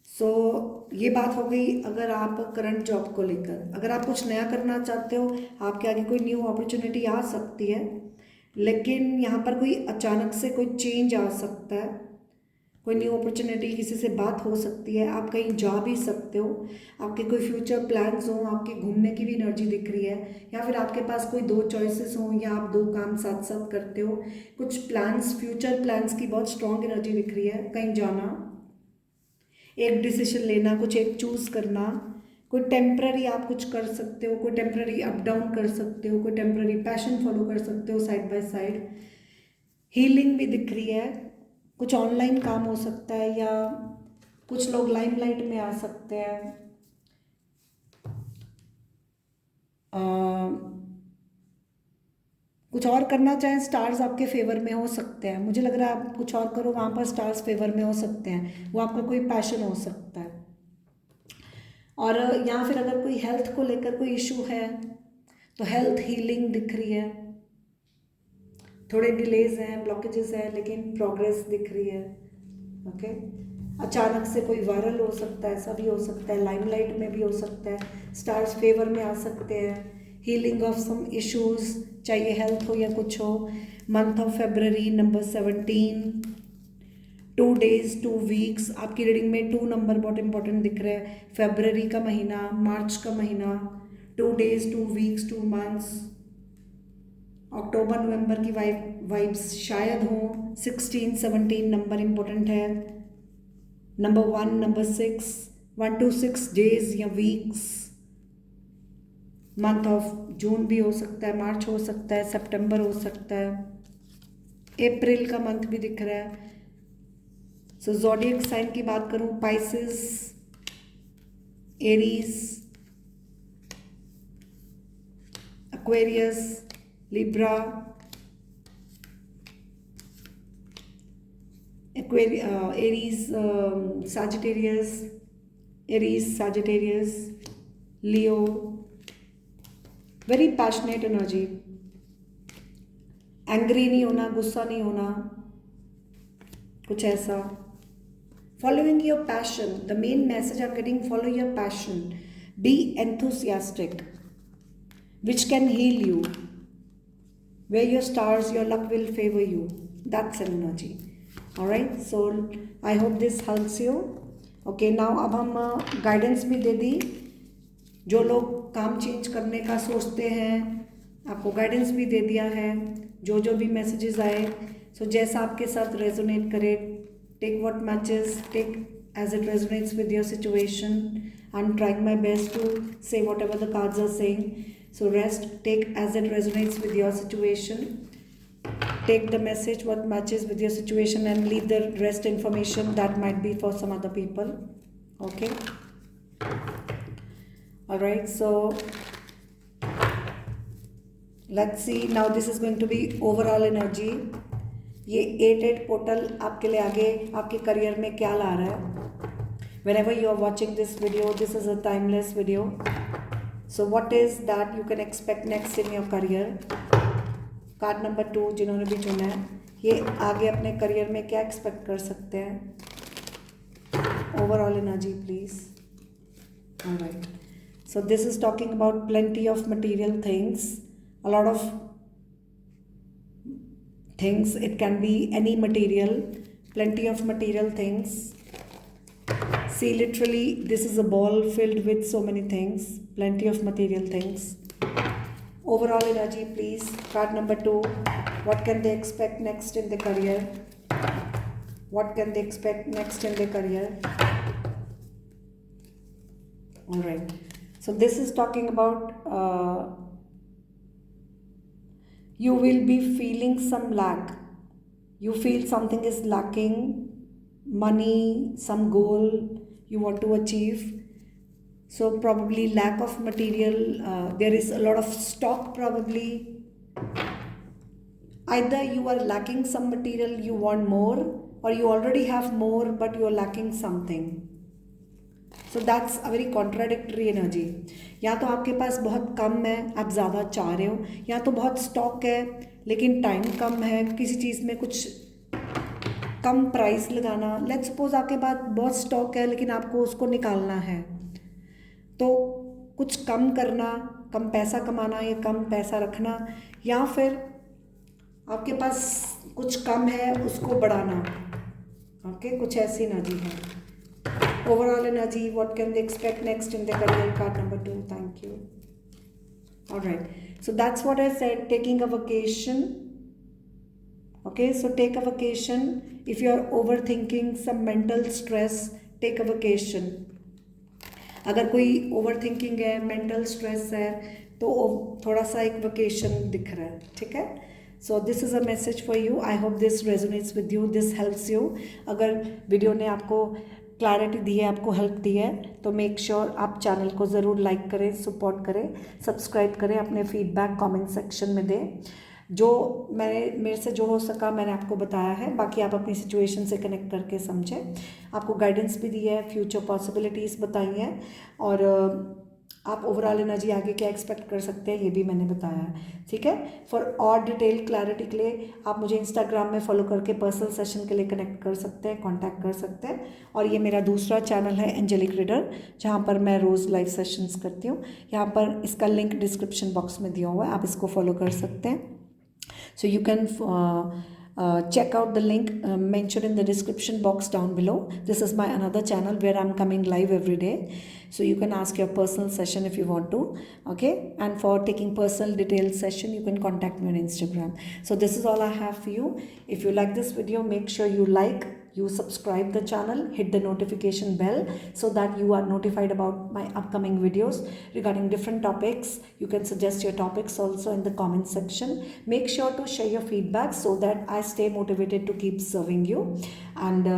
सो ये बात हो गई अगर आप करंट जॉब को लेकर। अगर आप कुछ नया करना चाहते हो, आपके आगे कोई न्यू अपॉर्चुनिटी आ सकती है, लेकिन यहाँ पर कोई अचानक से कोई चेंज आ सकता है, कोई न्यू अपॉर्चुनिटी, किसी से बात हो सकती है, आप कहीं जा भी सकते हो, आपके कोई फ्यूचर प्लान्स हों, आपके घूमने की भी एनर्जी दिख रही है, या फिर आपके पास कोई 2 चॉइसेस हों या आप 2 काम साथ साथ करते हो। कुछ प्लान्स, फ्यूचर प्लान्स की बहुत स्ट्रॉन्ग एनर्जी दिख रही है, कहीं जाना, एक डिसीजन लेना, कुछ एक चूज़ करना, कोई टेम्प्ररी आप कुछ कर सकते हो, कोई टेम्प्ररी अप डाउन कर सकते हो, कोई टेम्प्ररी पैशन फॉलो कर सकते हो साइड बाय साइड। हीलिंग भी दिख रही है, कुछ ऑनलाइन काम हो सकता है, या कुछ लोग लाइमलाइट में आ सकते हैं। कुछ और करना चाहें, स्टार्स आपके फेवर में हो सकते हैं, मुझे लग रहा है आप कुछ और करो, वहाँ पर स्टार्स फेवर में हो सकते हैं, वो आपका कोई पैशन हो सकता है। और या फिर अगर कोई हेल्थ को लेकर कोई इशू है तो हेल्थ हीलिंग दिख रही है, थोड़े डिलेज हैं, ब्लॉकेजेस हैं, लेकिन प्रोग्रेस दिख रही है। ओके, अचानक से कोई वायरल हो सकता है, ऐसा भी हो सकता है, लाइमलाइट में भी हो सकता है, स्टार्स फेवर में आ सकते हैं, हीलिंग ऑफ सम इश्यूज, चाहे हेल्थ हो या कुछ हो। Month of February, number 17, 2 days 2 weeks, आपकी रीडिंग में 2 नंबर बहुत इंपॉर्टेंट दिख रहा है। फेब्रवरी का महीना, मार्च का महीना, 2 days 2 weeks 2 months, अक्टूबर नवंबर की वाइब्स शायद हों। 16 17 नंबर इंपॉर्टेंट है, नंबर 1, नंबर 6, 1 to 6 days या वीक्स। मंथ ऑफ जून भी हो सकता है, मार्च हो सकता है, सितंबर हो सकता है, अप्रैल का मंथ भी दिख रहा है। सो ज़ोडिएक साइन की बात करूं, Pisces, Aries, Aquarius, Libra, Aries, Sagittarius, Leo, very passionate energy, angry नहीं होना, गुस्सा नहीं होना, कुछ ऐसा। Following your passion, the main message I'm getting, follow your passion, be enthusiastic, which can heal you, where your stars, your luck will favor you. That's an energy. Alright, so I hope this helps you. Okay, now अब हम गाइडेंस भी दे दी, जो लोग काम चेंज करने का सोचते हैं आपको गाइडेंस भी दे दिया है, जो जो भी मैसेजेस आए, सो जैसा आपके साथ रेजोनेट करे, take what matches, take as it resonates with your situation. I'm trying my best to say whatever the cards are saying. So rest, take as it resonates with your situation. Take the message what matches with your situation and leave the rest information that might be for some other people. Okay. All right. So let's see. Now this is going to be overall energy. ये 8 पोर्टल आपके लिए आगे आपके करियर में क्या ला रहा है। Whenever you are watching this video, this is a timeless video. So what is that you can expect next in your career? Card number 2 जिन्होंने भी चुना है, ये आगे अपने करियर में क्या एक्सपेक्ट कर सकते हैं। Overall energy please. Alright, so this is talking about plenty of material things, a lot of things, it can be any material, plenty of material things. See, literally this is a ball filled with so many things, plenty of material things. Overall energy please, card number 2, what can they expect next in their career? What can they expect next in their career? All right, so this is talking about you will be feeling some lack. You feel something is lacking, money, some goal you want to achieve. So probably lack of material, there is a lot of stock probably. Either you are lacking some material, you want more, or you already have more but you are lacking something. So that's a very contradictory energy. या तो आपके पास बहुत कम है, आप ज़्यादा चाह रहे हो, या तो बहुत स्टॉक है लेकिन टाइम कम है, किसी चीज़ में कुछ कम प्राइस लगाना। लेट्स सपोज आपके पास बहुत स्टॉक है लेकिन आपको उसको निकालना है, तो कुछ कम करना, कम पैसा कमाना या कम पैसा रखना, या फिर आपके पास कुछ कम है उसको बढ़ाना। ओके, कुछ ऐसी एनर्जी है. Overall energy, what can they expect next in their career? Card number 2. Thank you. All right. So that's what I said. Taking a vacation. Okay. So take a vacation. If you are overthinking some mental stress, take a vacation. अगर कोई ओवरथिंकिंग है, मेंटल स्ट्रेस है, तो थोड़ा सा एक वेकेशन दिख रहा है. ठीक है. So this is a message for you. I hope this resonates with you, this helps you. अगर वीडियो ने आपको क्लैरिटी दी है, आपको हेल्प दी है, तो मेक श्योर आप चैनल को ज़रूर लाइक करें, सपोर्ट करें, सब्सक्राइब करें, अपने फीडबैक कमेंट सेक्शन में दें. जो मेरे से जो हो सका मैंने आपको बताया है. बाकी आप अपनी सिचुएशन से कनेक्ट करके समझें. आपको गाइडेंस भी दी है, फ्यूचर पॉसिबिलिटीज़ बताई हैं, और आप ओवरऑल एनर्जी आगे क्या एक्सपेक्ट कर सकते हैं ये भी मैंने बताया है. ठीक है. फॉर और डिटेल क्लैरिटी के लिए आप मुझे इंस्टाग्राम में फॉलो करके पर्सनल सेशन के लिए कनेक्ट कर सकते हैं, कांटेक्ट कर सकते हैं. और ये मेरा दूसरा चैनल है एंजेलिक रीडर, जहाँ पर मैं रोज़ लाइव सेशंस करती हूँ. यहाँ पर इसका लिंक डिस्क्रिप्शन बॉक्स में दिया हुआ है, आप इसको फॉलो कर सकते हैं. So you can check out the link mentioned in the description box down below. This is my another channel where I'm coming live every day. So you can ask your personal session if you want to. Okay. And for taking personal detailed session, you can contact me on Instagram. So this is all I have for you. If you like this video, make sure you like, you subscribe the channel, hit the notification bell so that you are notified about my upcoming videos regarding different topics. You can suggest your topics also in the comment section. Make sure to share your feedback so that I stay motivated to keep serving you. And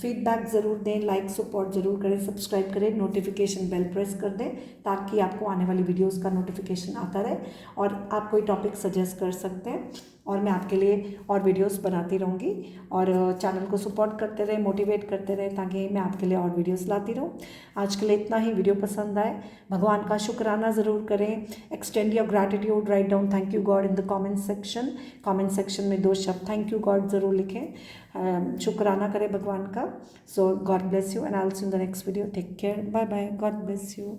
feedback ज़रूर दें, like support ज़रूर करें, subscribe करें, notification bell press कर दें ताकि आपको आने वाली videos का notification आता रहे. और आप कोई topic suggest कर सकते हैं और मैं आपके लिए और वीडियोस बनाती रहूँगी. और चैनल को सपोर्ट करते रहे, मोटिवेट करते रहे ताकि मैं आपके लिए और वीडियोस लाती रहूँ. आज के लिए इतना ही. वीडियो पसंद आए, भगवान का शुक्राना ज़रूर करें. Extend your gratitude, write down thank you God in the comment section. Comment section में 2 शब्द थैंक यू गॉड ज़रूर लिखें, शुक्राना करें भगवान का. So God bless you and I will see you in the next video. Take care, bye bye, God bless you.